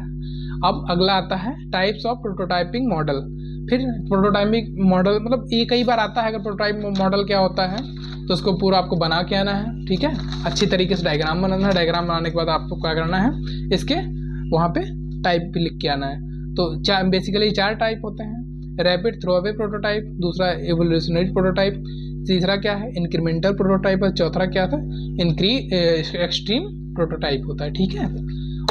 अब अगला आता है टाइप्स ऑफ प्रोटोटाइपिंग मॉडल, फिर प्रोटोटाइपिंग मॉडल मतलब ये कई बार आता है अगर प्रोटोटाइप मॉडल क्या होता है तो उसको पूरा आपको बना के आना है, ठीक है, अच्छी तरीके से डायग्राम बनाना है, डायग्राम बनाने के बाद आपको क्या करना है इसके वहाँ पे टाइप भी लिख के आना है। तो बेसिकली 4 टाइप होते हैं, रैपिड थ्रो अवे प्रोटोटाइप, दूसरा एवोल्यूशनरी प्रोटोटाइप, तीसरा क्या है इंक्रीमेंटल प्रोटोटाइप, और चौथा क्या था एक्सट्रीम प्रोटोटाइप होता है, ठीक है।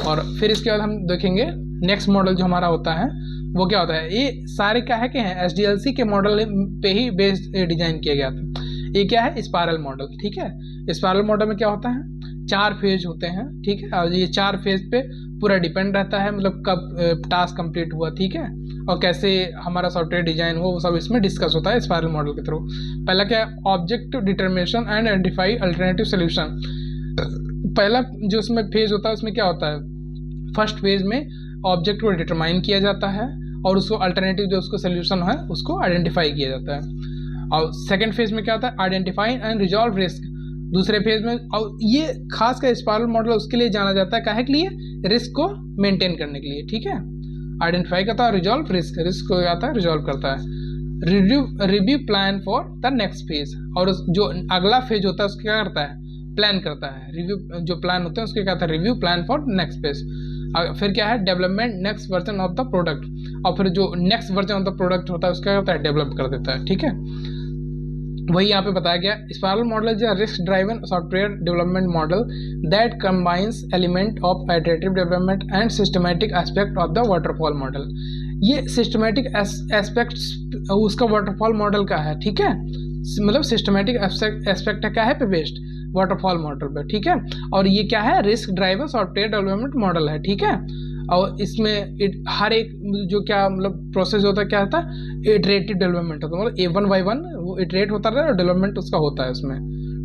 और फिर इसके बाद हम देखेंगे नेक्स्ट मॉडल जो हमारा होता है वो क्या होता है, ये सारे क्या है कि हैं SDLC के मॉडल पे ही बेस्ड डिजाइन किया गया था। ये क्या है स्पाइरल मॉडल, ठीक है, स्पाइरल मॉडल में क्या होता है 4 फेज होते हैं, ठीक है, और ये 4 फेज पे पूरा डिपेंड रहता है मतलब कब टास्क कंप्लीट हुआ, ठीक है, और कैसे हमारा सॉफ्टवेयर डिजाइन हो वो सब इसमें डिस्कस होता है स्पाइरल मॉडल के थ्रू। पहला क्या है object determination and identify alternative solution, पहला जो उसमें फेज होता है उसमें क्या होता है फर्स्ट फेज में ऑब्जेक्ट को डिटरमाइन किया जाता है और उसको अल्टरनेटिव जो उसको सोल्यूशन है उसको आइडेंटिफाई किया जाता है। और सेकंड फेज में क्या होता है आइडेंटिफाई एंड रिजॉल्व रिस्क, दूसरे फेज में, और ये खास कर स्पाइरल मॉडल उसके लिए जाना जाता है काहे के लिए रिस्क को मेंटेन करने के लिए, ठीक है। आइडेंटिफाई करता है, रिजॉल्व रिस्क को क्या आता है, रिजॉल्व करता है। Review plan for the next phase, और जो अगला फेज होता है उसका क्या करता है, प्लान करता है। रिव्यू जो प्लान होते हैं उसके क्या होता है, review plan for next phase. फिर क्या है, development next version of the product, और फिर जो next version of the product होता है उसका क्या होता है, डेवलप कर देता है। ठीक है, वही यहाँ पे बताया गया। Spiral model is a risk driven software development model that combines element of iterative development and systematic aspect of the waterfall model. ये सिस्टमैटिक एस्पेक्ट्स उसका वाटरफॉल मॉडल का है। ठीक है, मतलब सिस्टमैटिक एस्पेक्ट क्या है पे बेस्ड वाटरफॉल मॉडल पे। ठीक है, और ये क्या है, risk driver software development model है। ठीक है, और इसमें हर एक जो क्या मतलब प्रोसेस होता है, क्या होता है, इटरेटिव डेवलपमेंट होता है, मतलब A1 वो इटरेट होता रहा है और डेवलपमेंट उसका होता है उसमें।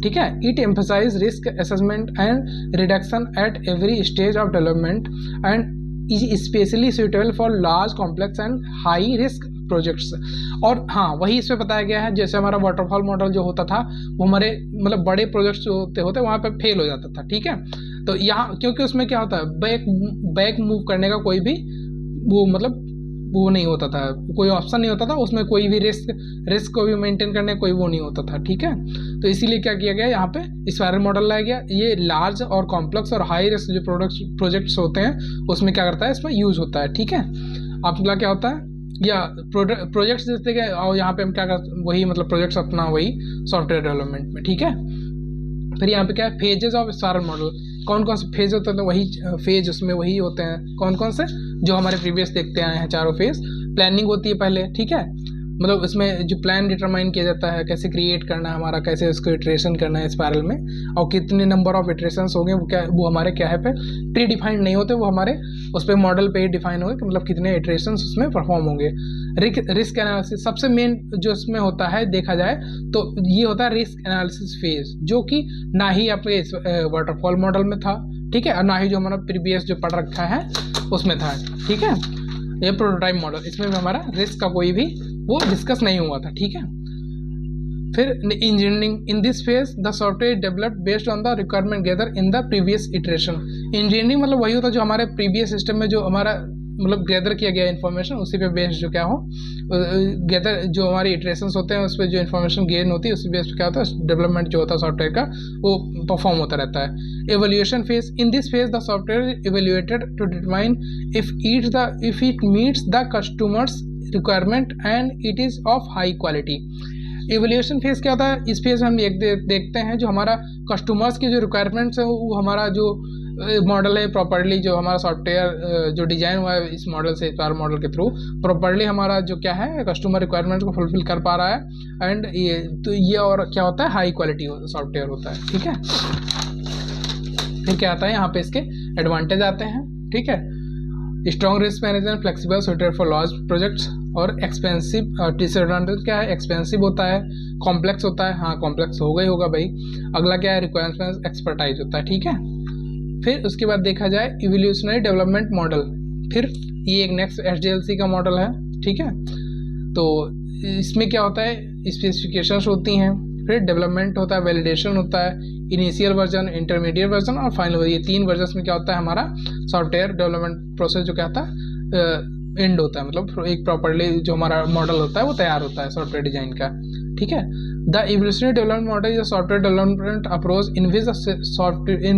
ठीक है, it emphasize risk assessment and reduction at every stage of development and is specially suitable for large complex and high risk projects. और हाँ, वही इसमें बताया गया है, जैसे हमारा वाटरफॉल मॉडल जो होता था वो हमारे मतलब बड़े प्रोजेक्ट्स जो होते वहाँ पे फेल हो जाता था। ठीक है, तो यहाँ क्योंकि उसमें क्या होता है, बैक मूव करने का कोई भी वो मतलब वो नहीं होता था, कोई ऑप्शन नहीं होता था उसमें, कोई भी रिस्क को भी मेंटेन करने कोई वो नहीं होता था। ठीक है, तो इसीलिए क्या किया गया, यहाँ पे स्पाइरल मॉडल लाया गया। ये लार्ज और कॉम्प्लेक्स और हाई रिस्क जो प्रोजेक्ट्स होते हैं उसमें क्या करता है, इसमें यूज होता है। ठीक है, आपका क्या होता है, या प्रोजेक्ट्स जैसे कि, और यहाँ पे हम क्या करते, वही मतलब प्रोजेक्ट्स अपना वही सॉफ्टवेयर डेवलपमेंट में। ठीक है, फिर यहाँ पे क्या है, फेजेस ऑफ स्पाइरल मॉडल, कौन कौन से फेज होते हैं, तो वही फेज उसमें वही होते हैं, कौन कौन से, जो हमारे प्रीवियस देखते आए हैं चारों फेज। प्लानिंग होती है पहले। ठीक है, मतलब इसमें जो प्लान डिटरमाइन किया जाता है, कैसे क्रिएट करना है हमारा, कैसे उसको इटरेशन करना है स्पाइरल में, और कितने नंबर ऑफ इटरेशंस होंगे वो हमारे क्या है पे प्री डिफाइंड नहीं होते, वो हमारे उस पर मॉडल पे ही डिफाइन होंगे कि मतलब कितने इटरेशंस उसमें परफॉर्म होंगे। रिस्क एनालिसिस सबसे मेन जो इसमें होता है देखा जाए तो ये होता है रिस्क एनालिसिस फेज, जो कि ना ही आपके वाटरफॉल मॉडल में था। ठीक है, और ना ही जो हमारा प्रीवियस जो पढ़ रखा है उसमें था। ठीक है, ये प्रोटोटाइप मॉडल, इसमें भी हमारा रिस्क का कोई भी वो डिस्कस नहीं हुआ था। ठीक है, फिर engineering in this phase the software developed based on the requirement gather in the previous iteration. Engineering मतलब वही होता है जो हमारे प्रीवियस सिस्टम में जो हमारा मतलब गैदर किया गया इन्फॉर्मेशन उसी पे बेस्ड जो क्या हो गैदर जो हमारे इटरेशंस होते हैं उस पर जो इन्फॉर्मेशन गेन होती है उसी बेस पे क्या होता है डेवलपमेंट जो होता है सॉफ्टवेयर का वो परफॉर्म होता रहता है। Evolution phase in this phase the software evaluated to determine if it meets the customers requirement and it is of high quality. Evolution phase क्या होता है, इस फेज में हम देखते हैं जो हमारा कस्टमर्स की जो रिक्वायरमेंट्स है वो हमारा जो मॉडल है प्रॉपर्ली जो हमारा सॉफ्टवेयर जो डिजाइन हुआ है इस मॉडल से स्पाइरल मॉडल के थ्रू प्रॉपर्ली हमारा जो क्या है कस्टमर रिक्वायरमेंट को फुलफिल कर पा रहा है एंड ये तो ये और क्या होता है हाई क्वालिटी सॉफ्टवेयर होता है। ठीक है, फिर क्या आता है यहाँ पे इसके एडवांटेज आते हैं। ठीक है, strong risk management, flexible software for large projects, और एक्सपेंसिव। डिसएडवांटेज क्या है, एक्सपेंसिव होता है, कॉम्प्लेक्स होता है, हाँ कॉम्प्लेक्स होगा ही होगा भाई। अगला क्या है, रिक्वायरमेंट एक्सपर्टाइज होता है। ठीक है, फिर उसके बाद देखा जाए इवोल्यूशनरी डेवलपमेंट मॉडल, फिर ये एक नेक्स्ट SDLC का मॉडल है। ठीक है, तो इसमें क्या होता है, स्पेसिफिकेशंस होती हैं, फिर डेवलपमेंट होता है, वैलिडेशन होता है, इनिशियल वर्जन, इंटरमीडिएट वर्जन और फाइनल। ये 3 वर्जन में क्या होता है हमारा सॉफ्टवेयर डेवलपमेंट प्रोसेस जो क्या होता है एंड होता है, मतलब एक प्रॉपर्ली जो हमारा मॉडल होता है वो तैयार होता है सॉफ्टवेयर डिजाइन का। ठीक है, the evolutionary development model is a software development approach in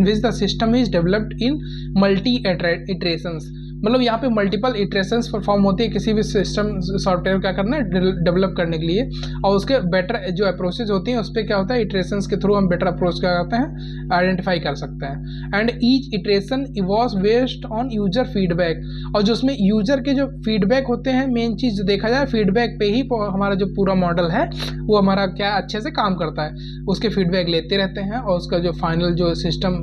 which the system is developed in multi iterations. मतलब यहाँ पे मल्टीपल इटरेशंस परफॉर्म होती है किसी भी सिस्टम सॉफ्टवेयर क्या करना है डेवलप करने के लिए, और उसके बेटर जो अप्रोचेज होती हैं उस पर क्या होता है इटरेशंस के थ्रू हम बेटर अप्रोच क्या करते हैं आइडेंटिफाई कर सकते हैं। And each iteration evolves based on user feedback, और जो उसमें यूजर के जो फीडबैक होते हैं मेन चीज़ देखा जाए फीडबैक पे ही हमारा जो पूरा मॉडल है वो हमारा क्या अच्छे से काम करता है, उसके फीडबैक लेते रहते हैं और उसका जो फाइनल जो सिस्टम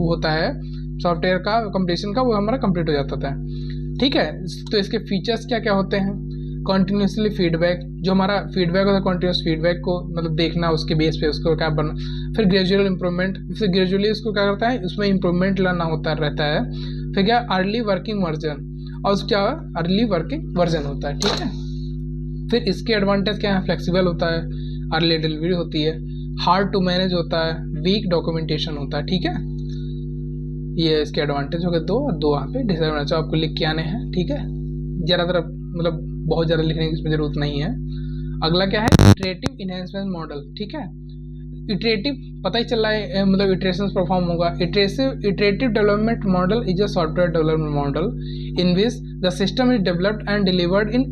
होता है सॉफ्टवेयर का कंप्लीशन का वो हमारा कंप्लीट हो जाता था। ठीक है, तो इसके फीचर्स क्या क्या होते हैं, कॉन्टिन्यूसली फीडबैक, जो हमारा फीडबैक होता है कॉन्टिन्यूस फीडबैक को मतलब देखना उसके बेस पे उसको क्या बनना, फिर ग्रेजुअल इंप्रूवमेंट, फिर ग्रेजुअली उसको क्या करता है उसमें इंप्रूवमेंट लाना होता रहता है। फिर क्या अर्ली वर्किंग वर्जन, और क्या अर्ली वर्किंग वर्जन होता है। ठीक है, फिर इसके एडवांटेज क्या है, फ्लेक्सिबल होता है, अर्ली डिलीवरी होती है, हार्ड टू मैनेज होता है, वीक डॉक्यूमेंटेशन होता है। ठीक है, ये इसके एडवांटेज हो गए 2 और 2 यहाँ पे डिसएडवांटेज आपको लिख के आने हैं। ठीक है, ज़्यादातर मतलब बहुत ज़्यादा लिखने की इसमें ज़रूरत नहीं है। अगला क्या है, इटरेटिव इनहेंसमेंट मॉडल। ठीक है, इटरेटिव पता ही चल रहा है, मतलब इटरेशंस परफॉर्म होगा। Iterative development model is a software development model in which the system is developed and delivered in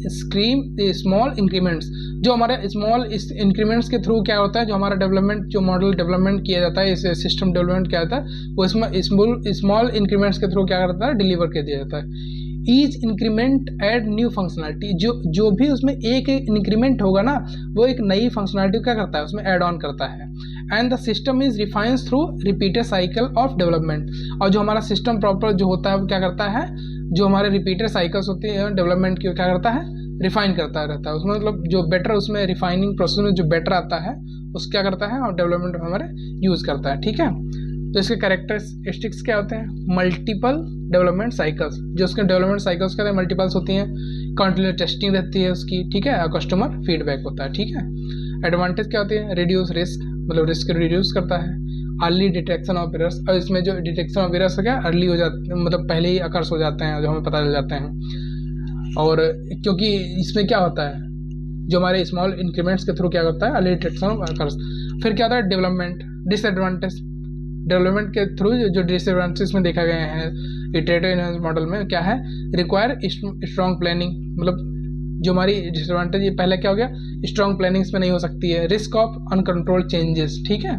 small increments. जो हमारे स्मॉल इंक्रीमेंट्स के थ्रू क्या होता है, जो हमारा डेवलपमेंट, जो मॉडल डेवलपमेंट किया जाता है, इस सिस्टम डेवलपमेंट किया जाता है, वो इसमें स्मॉल इंक्रीमेंट्स के थ्रू क्या करता है, डिलीवर कर दिया जाता है। Each increment add new functionality. जो भी उसमें एक इंक्रीमेंट होगा ना, वो एक नई फंक्शनलिटी क्या करता है, उसमें ऐड ऑन करता है। And the system is refines through repeated cycle of development. और जो हमारा सिस्टम प्रॉपर जो होता है वो क्या करता है, जो हमारे रिपीटेड साइकिल्स होती है डेवलपमेंट की, क्या करता है, रिफाइन करता रहता है उसमें, मतलब जो बेटर उसमें रिफाइनिंग प्रोसेस में जो बेटर आता है उस क्या करता है और डेवलपमेंट में हमारे यूज़ करता है। ठीक है, तो इसके कैरेक्टरिस्टिक्स क्या होते हैं, मल्टीपल डेवलपमेंट साइकिल्स। जो उसके डेवलपमेंट साइकिल्स का मल्टीपल्स होती हैं, कंटिन्यूस टेस्टिंग रहती है उसकी। ठीक है, कस्टमर फीडबैक होता है। ठीक है, एडवांटेज क्या होती है, रिड्यूस रिस्क, मतलब रिस्क रिड्यूस करता है। अर्ली डिटेक्शन ऑफ एरर्स, और इसमें जो डिटेक्शन ऑफ एरर्स क्या अर्ली हो जाते हैं, मतलब पहले ही अकर्स हो जाते हैं, जो हमें पता चल जाते हैं। और क्योंकि इसमें क्या होता है, जो हमारे स्मॉल इंक्रीमेंट्स के थ्रू क्या करता है, अर्ली डिटेक्शन ऑफ अकर्स। फिर क्या होता है, डेवलपमेंट डिसएडवांटेज। डेवलपमेंट के थ्रू जो डिसएडवांटेज में देखा गया है इटरेटिव इनहेंस मॉडल में क्या है, रिक्वायर स्ट्रॉन्ग प्लानिंग। मतलब जो हमारी डिसएडवांटेज, ये पहले क्या हो गया, स्ट्रॉन्ग प्लानिंग इसमें नहीं हो सकती है। Risk of uncontrolled changes. ठीक है,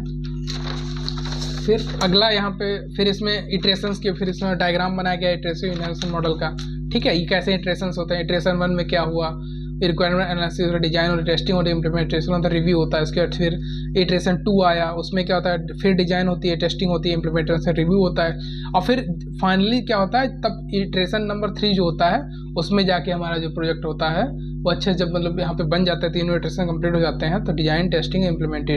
फिर अगला यहाँ पे फिर इसमें इटरेशंस के, फिर इसमें डायग्राम बनाया गया इटरेटिव इनहेंसमेंट मॉडल का। ठीक है, ये कैसे इटरेशंस होते हैं, इटरेशन 1 में क्या हुआ, रिक्वायरमेंट एनालिसिस और डिजाइन और टेस्टिंग और इम्प्लीमेंटेशन होता है, रिव्यू होता है। इसके बाद फिर इटरेशन 2 आया, उसमें क्या होता है, फिर डिजाइन होती है, टेस्टिंग होती है, इम्प्लीमेंटेशन रिव्यू होता है, और फिर फाइनली क्या होता है, तब इटरेशन नंबर 3 जो होता है उसमें जाके हमारा जो प्रोजेक्ट होता है वो अच्छे जब मतलब यहाँ पे बन जाता है, 3 इटरेशन कंप्लीट हो जाते हैं, तो डिजाइन टेस्टिंग इम्प्लीमेंट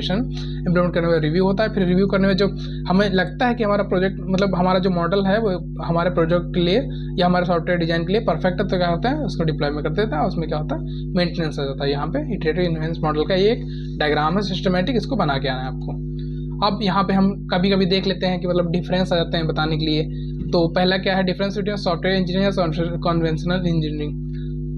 करने में रिव्यू होता है। फिर रिव्यू करने में जो हमें लगता है कि हमारा प्रोजेक्ट, मतलब हमारा जो मॉडल है वो हमारे प्रोजेक्ट के लिए या हमारे सॉफ्टवेयर डिजाइन के लिए परफेक्ट है, तो क्या होता है, उसको डिप्लॉय में कर देता है। उसमें क्या होता है, मेंटेनेंस आ जाता है। यहाँ पे इटरेटिव इनहेंस मॉडल का ये एक डायग्राम है सिस्टमेटिक, इसको बना के आना है आपको। अब यहाँ पे हम कभी कभी देख लेते हैं कि मतलब डिफरेंस आ जाते हैं बताने के लिए। तो पहला क्या है, डिफरेंस बिटवीन सॉफ्टवेयर इंजीनियरिंग और कन्वेंशनल इंजीनियरिंग।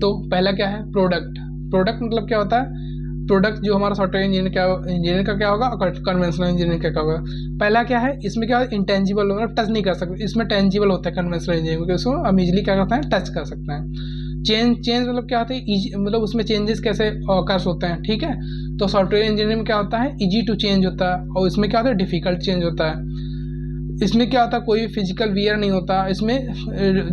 तो पहला क्या है, प्रोडक्ट मतलब क्या होता है, प्रोडक्ट जो हमारा सॉफ्टवेयर इंजीनियर का क्या होगा और कन्वेंशनल इंजीनियरिंग का क्या होगा। पहला क्या है, इसमें क्या इंटेंजिबल होगा, टच नहीं कर सकते, इसमें टेंजिबल होता है कन्वेंशनल इंजीनियरिंग, इसको हम इजीली क्या करते हैं, टच कर सकते हैं। चेंज मतलब क्या होता है, मतलब उसमें चेंजेस कैसे ऑकर्स होते हैं। ठीक है, तो सॉफ्टवेयर इंजीनियरिंग में क्या होता है, इजी टू चेंज होता है, और इसमें क्या होता है, डिफिकल्ट चेंज होता है। इसमें क्या होता है, कोई फिजिकल वियर नहीं होता इसमें,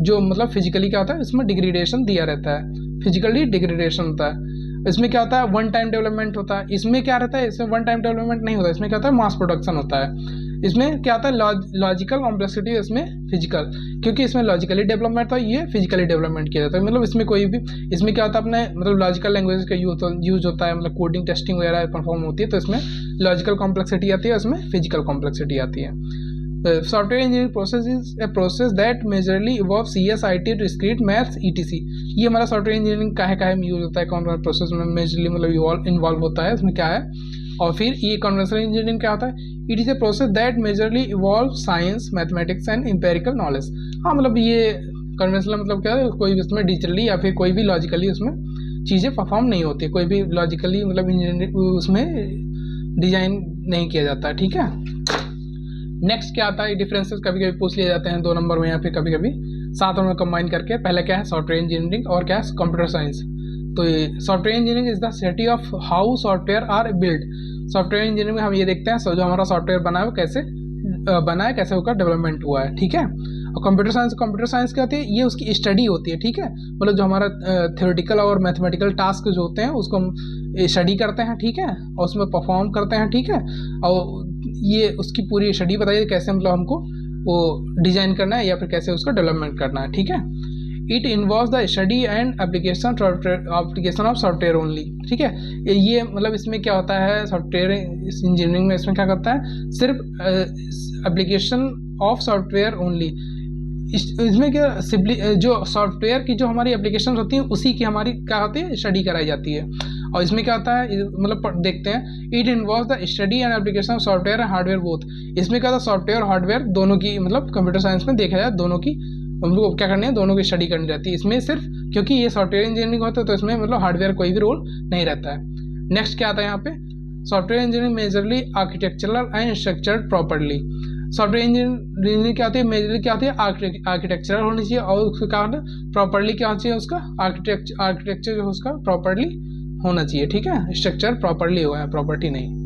जो मतलब फिजिकली क्या होता है, इसमें डिग्रेडेशन दिया रहता है, फिजिकली डिग्रेडेशन होता है। इसमें क्या होता है, वन टाइम डेवलपमेंट होता है। इसमें क्या रहता है, इसमें वन टाइम डेवलपमेंट नहीं होता, इसमें क्या होता है, मास प्रोडक्शन होता है। इसमें क्या होता है, लॉजिकल कॉम्प्लेक्सिटी, इसमें फिजिकल, क्योंकि इसमें लॉजिकली डेवलपमेंट होता है, ये फिजिकली डेवलपमेंट किया जाता है। मतलब इसमें कोई भी, इसमें क्या होता है, अपने मतलब लॉजिकल लैंग्वेज का यूज होता है, मतलब कोडिंग टेस्टिंग वगैरह परफॉर्म होती है, तो इसमें लॉजिकल कॉम्प्लेक्सिटी आती है, उसमें फिजिकल कॉम्प्लेक्सिटी आती है। Software engineering process is a process that majorly evolve CS, IT, discrete, maths, ETC। ये हमारा सॉफ्टवेयर इंजीनियरिंग काहे में यूज होता है, कौन कौन प्रोसेस में मेजरली मतलब इन्वॉल्व होता है, उसमें क्या है। और फिर ये कन्वेंशनल इंजीनियरिंग क्या होता है, it is a process that majorly evolve science, mathematics and empirical knowledge. हाँ, मतलब ये कन्वेंशनल मतलब क्या है, कोई भी उसमें डिजिटली या फिर कोई भी लॉजिकली उसमें चीज़ें परफॉर्म नहीं होती, कोई भी लॉजिकली मतलब इंजीनियरिंग उसमें डिजाइन नहीं किया जाता है। ठीक है, नेक्स्ट क्या आता है, डिफरेंसेस कभी कभी पूछ लिए जाते हैं 2 नंबर में या फिर कभी कभी 7 में कंबाइन करके। पहले क्या है, सॉफ्टवेयर इंजीनियरिंग और क्या है, कंप्यूटर साइंस। तो ये software engineering is the study of how software are build. Software engineering में हम ये देखते हैं जो हमारा सॉफ्टवेयर बना है वो कैसे बना है, कैसे उसका डेवलपमेंट हुआ है। ठीक है, और कंप्यूटर साइंस क्या होती है, ये उसकी स्टडी होती है। ठीक है, मतलब जो हमारा थ्योरेटिकल और मैथमेटिकल टास्क जो होते हैं उसको हम स्टडी करते हैं। ठीक है, और उसमें परफॉर्म करते हैं। ठीक है, और ये उसकी पूरी स्टडी बताइए कैसे मतलब हमको वो डिजाइन करना है या फिर कैसे उसका डेवलपमेंट करना है। ठीक है, it involves the study and application of software only. ठीक है, ये मतलब इसमें क्या होता है, सॉफ्टवेयर इंजीनियरिंग में इसमें क्या करता है, सिर्फ एप्लीकेशन ऑफ सॉफ्टवेयर ओनली। इसमें क्या सिंपली जो सॉफ्टवेयर की जो हमारी एप्लीकेशन होती हैं उसी की हमारी क्या होती है, स्टडी कराई जाती है। और इसमें क्या होता है, मतलब देखते हैं, it involves the study and application of software and hardware both. इसमें क्या होता है, सॉफ्टवेयर और हार्डवेयर दोनों की मतलब कंप्यूटर साइंस में देखा जाए दोनों की हम लोग क्या करनी है, दोनों की स्टडी करनी रहती है इसमें सिर्फ, क्योंकि ये सॉफ्टवेयर इंजीनियरिंग होता है तो इसमें मतलब हार्डवेयर कोई भी रोल नहीं रहता है। नेक्स्ट क्या आता है यहाँ पे, software engineering majorly architectural and structured properly. Software engineering क्या होती है, मेजरली क्या होती है, आर्किटेक्चरल होनी चाहिए, और उसका क्या होता है, प्रॉपर्ली क्या होना चाहिए, उसका आर्किटेक्चर जो उसका प्रॉपर्ली होना चाहिए, ठीक है, स्ट्रक्चर प्रॉपर्ली हुआ है, प्रॉपर्टी नहीं।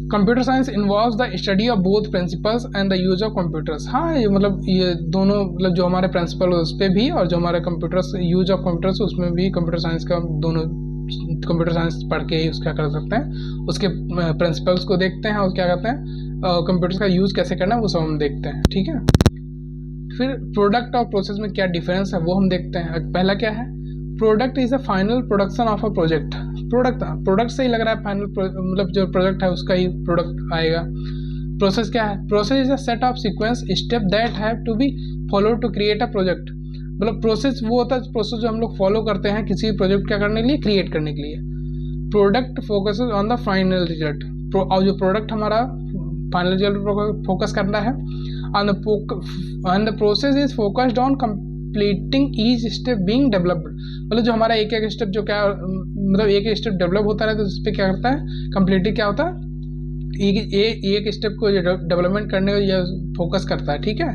Computer science involves the study of both principles and the use of computers. हाँ, ये मतलब ये दोनों मतलब जो हमारे प्रिंसिपल उस पर भी, और जो हमारे कंप्यूटर्स यूज ऑफ कंप्यूटर्स उसमें भी कंप्यूटर साइंस का, दोनों कंप्यूटर साइंस पढ़ के ही उसका कर सकते हैं, उसके प्रिंसिपल्स को देखते हैं और क्या कहते हैं कंप्यूटर्स का यूज़ कैसे करना है वो सब हम देखते हैं, ठीक है। फिर प्रोडक्ट और प्रोसेस में क्या डिफरेंस है वो हम देखते हैं। पहला क्या है, product is a final production of a project. Product से ही लग रहा है फाइनल, मतलब जो प्रोडक्ट है उसका ही प्रोडक्ट आएगा। प्रोसेस क्या है, process is a set of sequence step that have to be follow to create a project. मतलब प्रोसेस वो होता है प्रोसेस जो हम लोग फॉलो करते हैं किसी प्रोजेक्ट क्या करने के लिए, क्रिएट करने के लिए। Product focuses on the final result, और जो प्रोडक्ट हमारा फाइनल रिजल्ट पर फोकस करना है। And the process is focused on completing each step being developed. मतलब जो हमारा एक एक स्टेप जो क्या मतलब एक एक स्टेप डेवलप होता है तो उस पर क्या करता है, कंप्लीटली क्या होता है, एक स्टेप को डेवलपमेंट करने या फोकस करता है, ठीक है,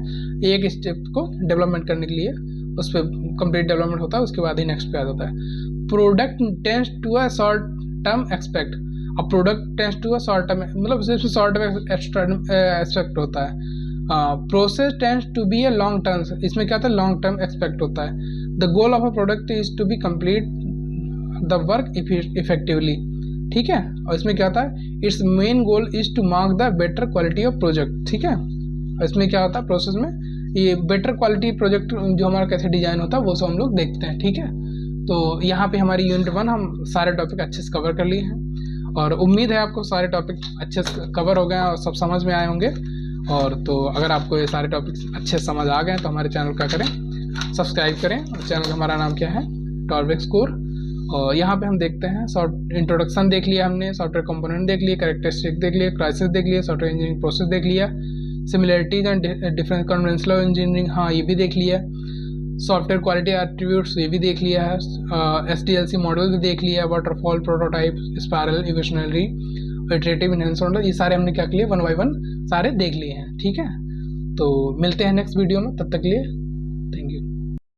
एक स्टेप को डेवलपमेंट करने के लिए उस पर कंप्लीट डेवलपमेंट होता है, उसके बाद ही नेक्स्ट पे आ जाता है। Product tends to a short term expect. अब product tends to a short term मतलब सिर्फ शॉर्ट टर्म एक्सपेक्ट होता है। Process tends to be a long term, इसमें क्या होता है, लॉन्ग टर्म एक्सपेक्ट होता है। The goal of a product is to be complete the work effectively, ठीक है, और इसमें क्या होता है, its main goal is to mark the better quality of project, ठीक है। और इसमें क्या होता है प्रोसेस में, ये बेटर क्वालिटी प्रोजेक्ट जो हमारा कैसे डिजाइन होता है वो सब हम लोग देखते हैं, ठीक है। तो यहाँ पे हमारी यूनिट 1 हम सारे टॉपिक अच्छे से कवर कर लिए हैं, और उम्मीद है आपको सारे टॉपिक अच्छे से कवर हो गए और सब समझ में आए होंगे। और तो अगर आपको ये सारे टॉपिक्स अच्छे से समझ आ गए तो हमारे चैनल का करें, सब्सक्राइब करें। और चैनल का हमारा नाम क्या है, टॉर्विक्स कोर। और यहाँ पे हम देखते हैं शॉर्ट इंट्रोडक्शन देख लिया हमने, सॉफ्टवेयर कंपोनेंट देख लिए, कैरेक्टरिस्टिक देख लिए, क्राइसिस देख लिया, सॉफ्टवेयर इंजीनियरिंग प्रोसेस देख लिया, similarities and difference conventional engineering, हाँ ये भी देख लिया, सॉफ्टवेयर क्वालिटी एट्रीब्यूट्स ये भी देख लिया है, SDLC मॉडल भी देख लिया, waterfall, prototype, spiral, evolutionary, iterative, enhancement, ये सारे हमने क्या किए 1 by 1 सारे देख लिए हैं, ठीक है। तो मिलते हैं नेक्स्ट वीडियो में, तब तक के लिए थैंक यू।